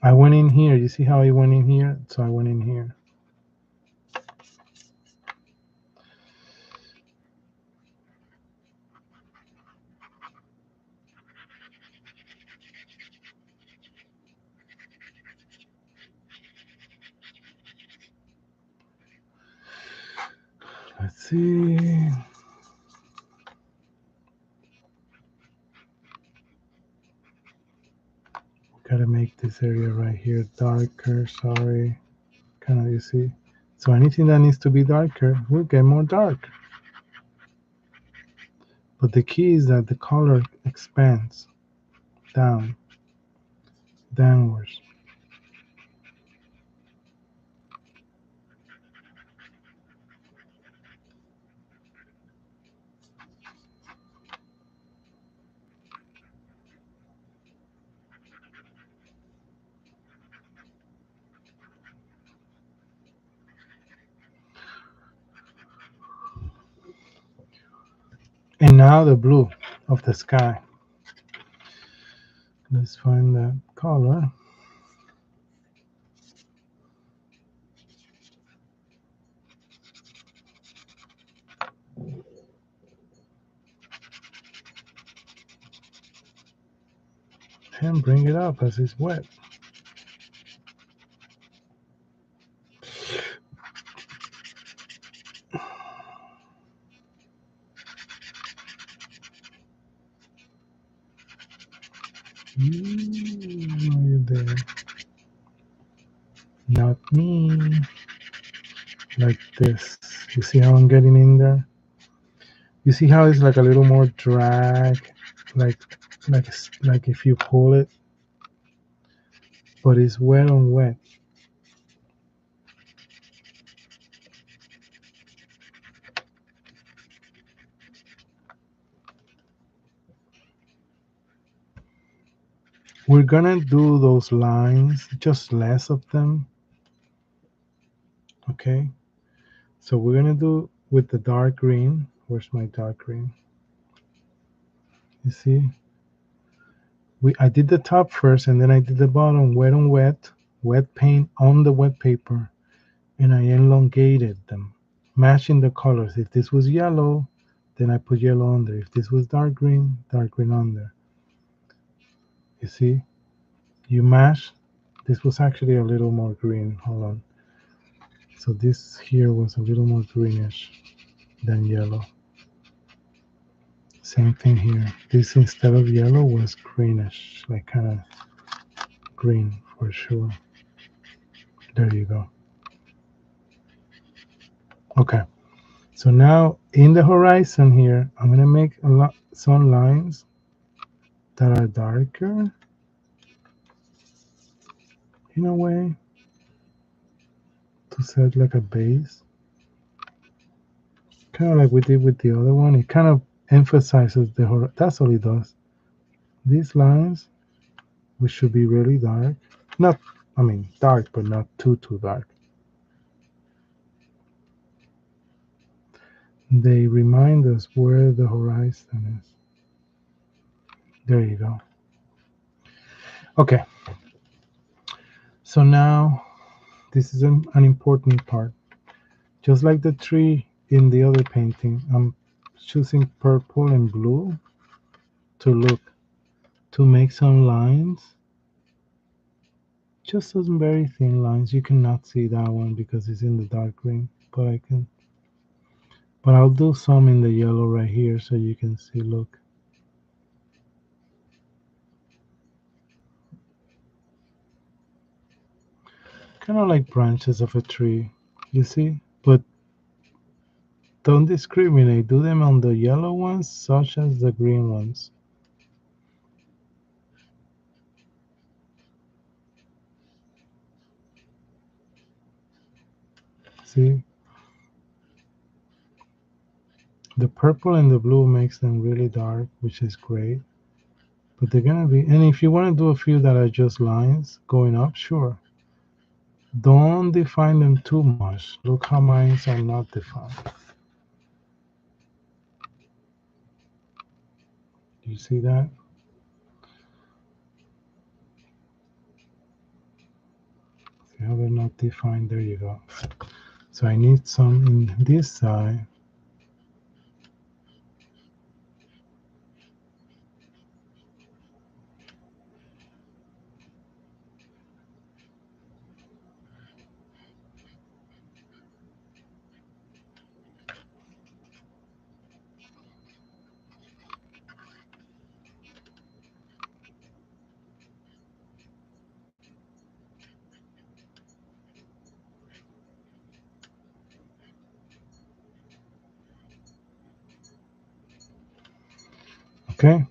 I went in here. You see how I went in here? So I went in here. Let's see. Gotta make this area right here darker. Sorry. Kind of, you see. So anything that needs to be darker will get more dark. But the key is that the color expands down, downwards. And now the blue of the sky. Let's find that color. And bring it up as it's wet. Are you there? Not me. Like this. You see how I'm getting in there? You see how it's like a little more drag, like like if you pull it, but it's wet on wet. We're gonna do those lines, just less of them. Okay. So we're gonna do with the dark green. Where's my dark green? You see? I did the top first and then I did the bottom wet on wet, wet paint on the wet paper, and I elongated them, matching the colors. If this was yellow, then I put yellow under. If this was dark green under. You see? You mash. This was actually a little more green. Hold on. So this here was a little more greenish than yellow. Same thing here. This instead of yellow was greenish, like kind of green for sure. There you go. Okay. So now in the horizon here, I'm gonna make some lines that are darker in a way to set like a base. Kind of like we did with the other one. It kind of emphasizes the horizon. That's all it does. These lines, which should be really dark. Not, I mean, dark, but not too dark. They remind us where the horizon is. There you go. Okay. So now this is an important part. Just like the tree in the other painting, I'm choosing purple and blue to make some lines. Just some very thin lines. You cannot see that one because it's in the dark green, but I can. But I'll do some in the yellow right here so you can see. Look. Kind of like branches of a tree, you see? But don't discriminate. Do them on the yellow ones such as the green ones. See? The purple and the blue makes them really dark, which is great. But they're gonna be, and if you want to do a few that are just lines going up, sure. Don't define them too much. Look how mine are not defined. Do you see that? See how they're not defined? There you go. So I need some in this side. Okay?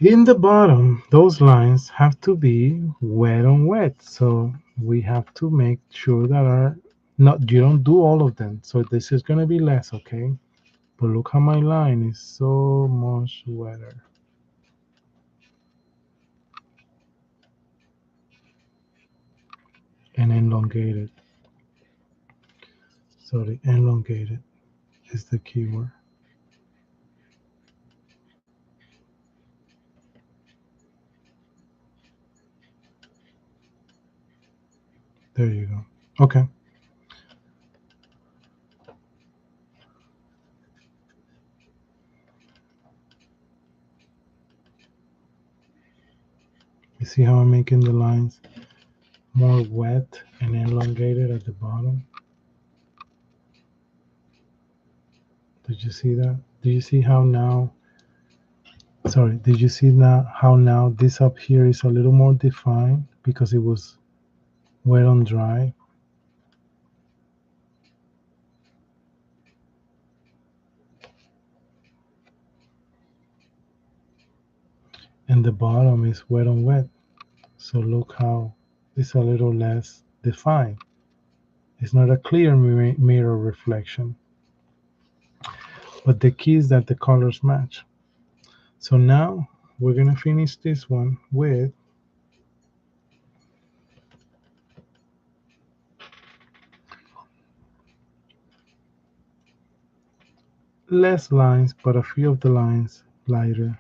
In the bottom, those lines have to be wet on wet. So we have to make sure that are not, you don't do all of them. So this is going to be less, okay? But look how my line is so much wetter and elongated. So the elongated is the keyword. There you go. Okay. You see how I'm making the lines more wet and elongated at the bottom? Did you see that? Do you see how now, sorry, did you see now how now this up here is a little more defined because it was wet on dry? And the bottom is wet on wet. So look how it's a little less defined. It's not a clear mirror reflection. But the key is that the colors match. So now we're gonna finish this one with less lines, but a few of the lines lighter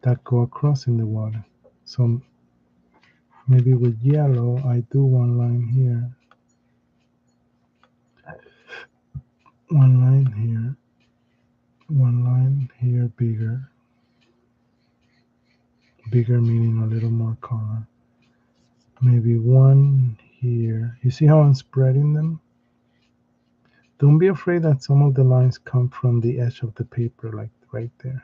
that go across in the water. So maybe with yellow, I do one line here, one line here, one line here bigger, bigger meaning a little more color. Maybe one here. You see how I'm spreading them? Don't be afraid that some of the lines come from the edge of the paper, like right there.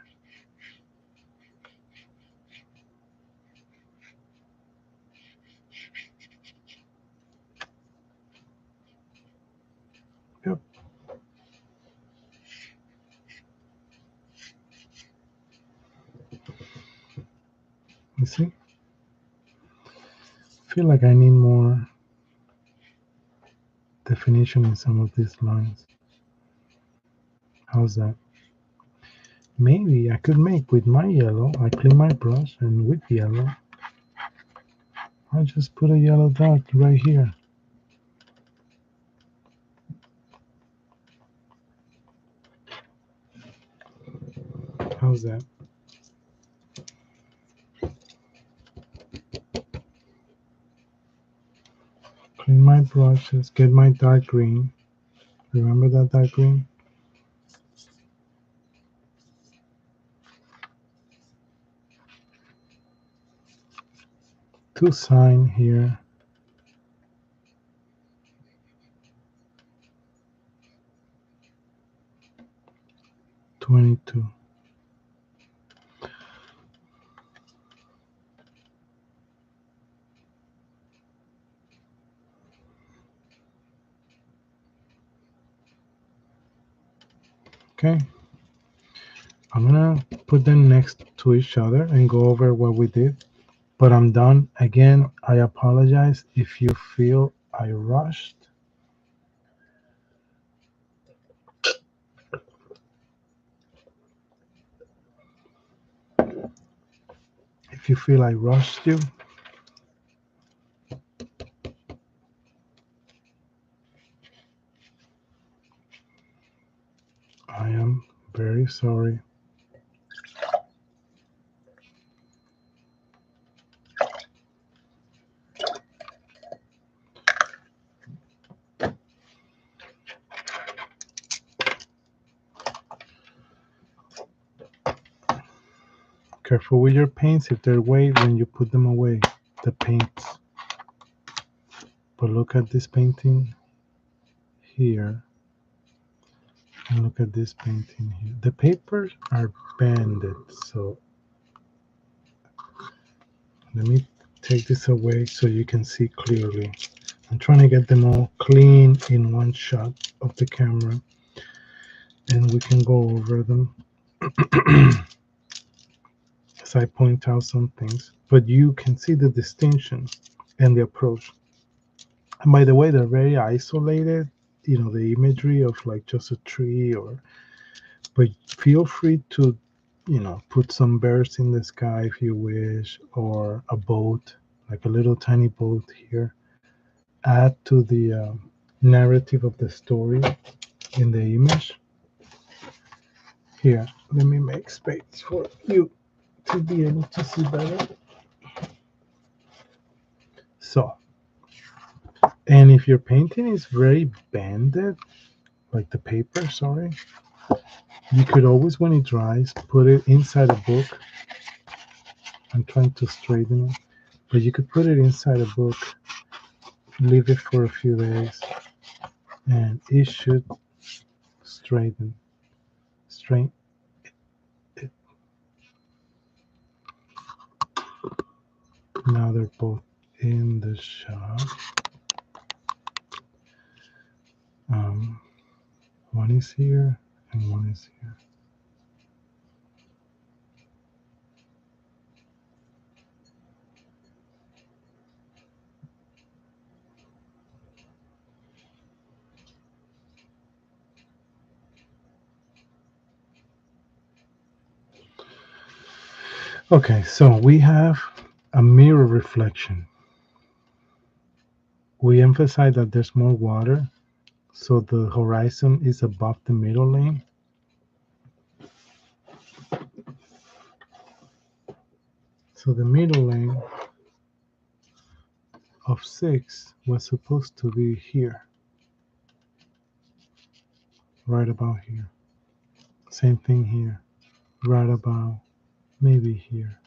Yep. You see? I feel like I need more definition in some of these lines. How's that? Maybe I could make with my yellow. I clean my brush, and with yellow, I'll just put a yellow dot right here. How's that? Clean my brushes, get my dark green. Remember that dark green? To sign here. $22. Okay. I'm gonna put them next to each other and go over what we did. But I'm done. Again, I apologize if you feel I rushed. If you feel I rushed you, I am very sorry. Careful with your paints if they're wet when you put them away, the paints. But look at this painting here, and look at this painting here. The papers are banded, so let me take this away so you can see clearly. I'm trying to get them all clean in one shot of the camera, and we can go over them as I point out some things, but you can see the distinction and the approach. And by the way, they're very isolated, the imagery of like just a tree, but feel free to, put some birds in the sky if you wish, or a boat, like a little tiny boat here. Add to the narrative of the story in the image. Here, let me make space for you to be able to see better. So, and if your painting is very banded, like the paper, sorry, you could always, when it dries, put it inside a book. I'm trying to straighten it, but you could put it inside a book, leave it for a few days, and it should straighten. Straighten it. Now they're both in the shot. One is here and one is here. Okay, so we have a mirror reflection. We emphasize that there's more water, so the horizon is above the middle lane. So the middle lane of 6 was supposed to be here, right about here. Same thing here, right about maybe here.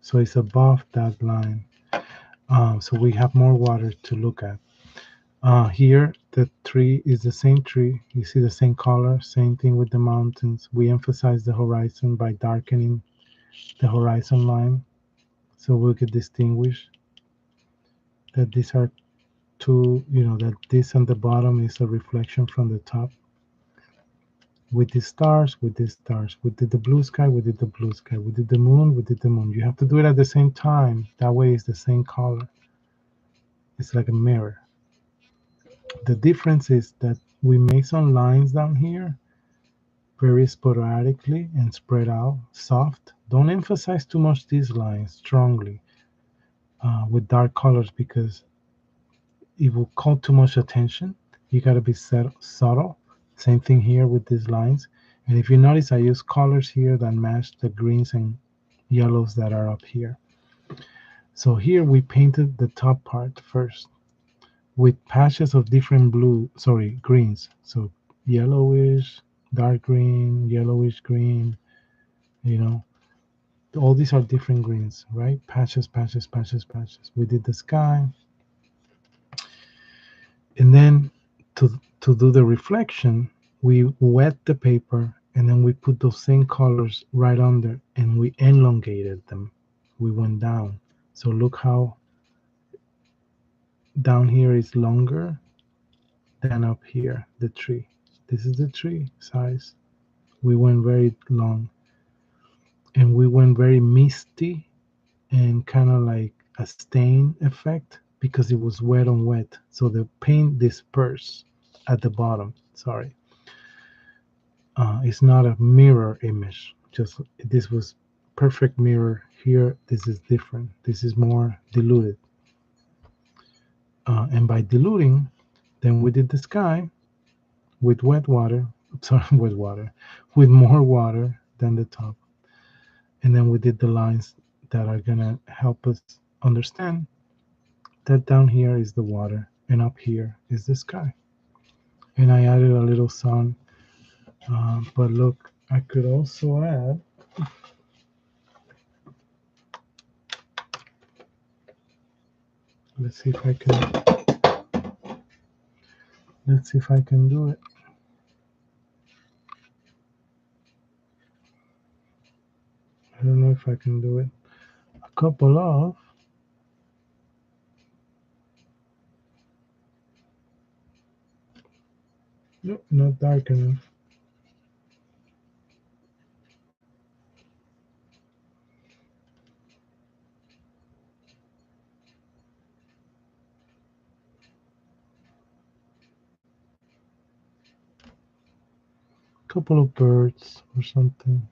So it's above that line. So we have more water to look at. Here, the tree is the same tree. You see the same color, same thing with the mountains. We emphasize the horizon by darkening the horizon line so we could distinguish that these are two, that this on the bottom is a reflection from the top. With the stars, with the stars. We did the blue sky, we did the blue sky. We did the moon, we did the moon. You have to do it at the same time. That way it's the same color. It's like a mirror. The difference is that we made some lines down here very sporadically and spread out, soft. Don't emphasize too much these lines strongly with dark colors because it will call too much attention. You got to be subtle. Same thing here with these lines. And if you notice, I use colors here that match the greens and yellows that are up here. So here we painted the top part first with patches of different greens. So yellowish, dark green, yellowish green, you know, all these are different greens, right? Patches, patches, patches, patches. We did the sky. And then to do the reflection, we wet the paper and then we put those same colors right under and we elongated them. We went down. So look how down here is longer than up here, the tree. This is the tree size. We went very long and we went very misty and kind of like a stain effect because it was wet on wet. So the paint dispersed at the bottom. Sorry. It's not a mirror image. Just this was perfect mirror. Here, this is different. This is more diluted. And by diluting, then we did the sky with wet water. Sorry, wet water, with more water than the top. And then we did the lines that are gonna help us understand that down here is the water and up here is the sky. And I added a little sun. But look, I could also add. Let's see if I can. Let's see if I can do it. I don't know if I can do it. A couple of. Nope, not dark enough. Couple of birds or something,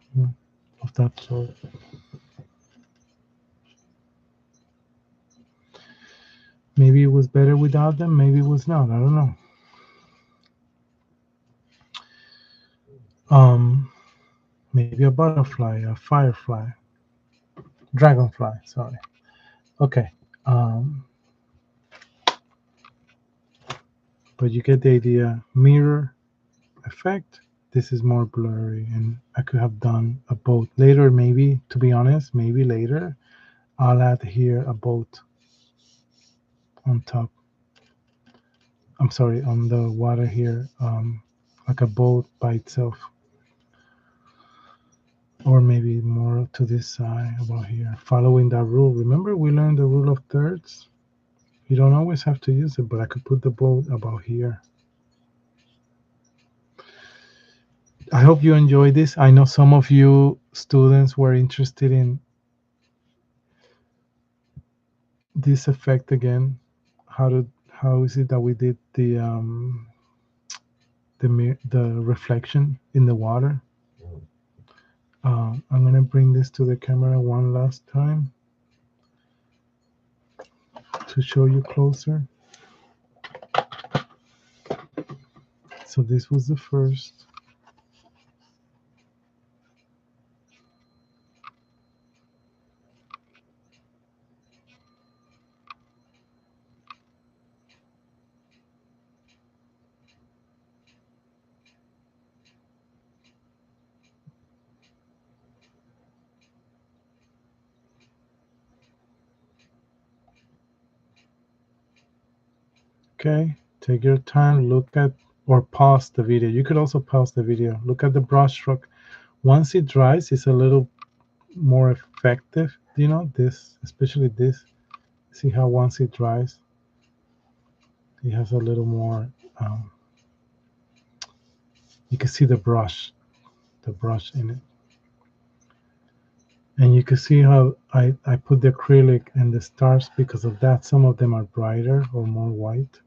of that sort. Maybe it was better without them. Maybe it was not. I don't know. Maybe a butterfly, a firefly, dragonfly. Sorry. Okay. Um, but you get the idea. Mirror effect. This is more blurry, and I could have done a boat later. Maybe, to be honest, maybe later I'll add here a boat on top. I'm sorry, on the water here, like a boat by itself, or maybe more to this side about here, following that rule. Remember, we learned the rule of thirds. You don't always have to use it, but I could put the boat about here. I hope you enjoyed this. I know some of you students were interested in this effect again. How is it that we did the reflection in the water? I'm gonna bring this to the camera one last time to show you closer. So this was the first. Okay, take your time, look at or pause the video. You could also pause the video. Look at the brush stroke. Once it dries, it's a little more effective. You know, this, especially this. See how once it dries, it has a little more. You can see the brush in it. And you can see how I put the acrylic and the stars because of that. Some of them are brighter or more white.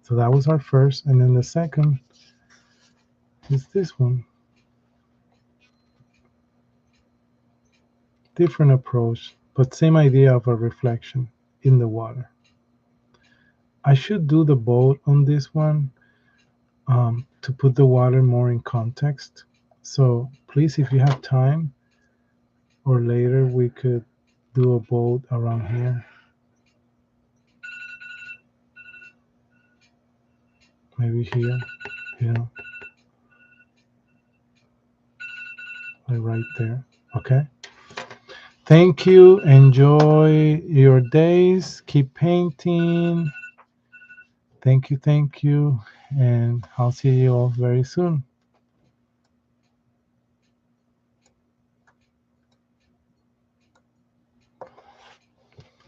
So that was our first. And then the second is this one. Different approach, but same idea of a reflection in the water. I should do the boat on this one to put the water more in context. So please, if you have time or later, we could do a boat around here. Maybe here, you know, like right there. Okay. Thank you. Enjoy your days. Keep painting. Thank you. Thank you. And I'll see you all very soon.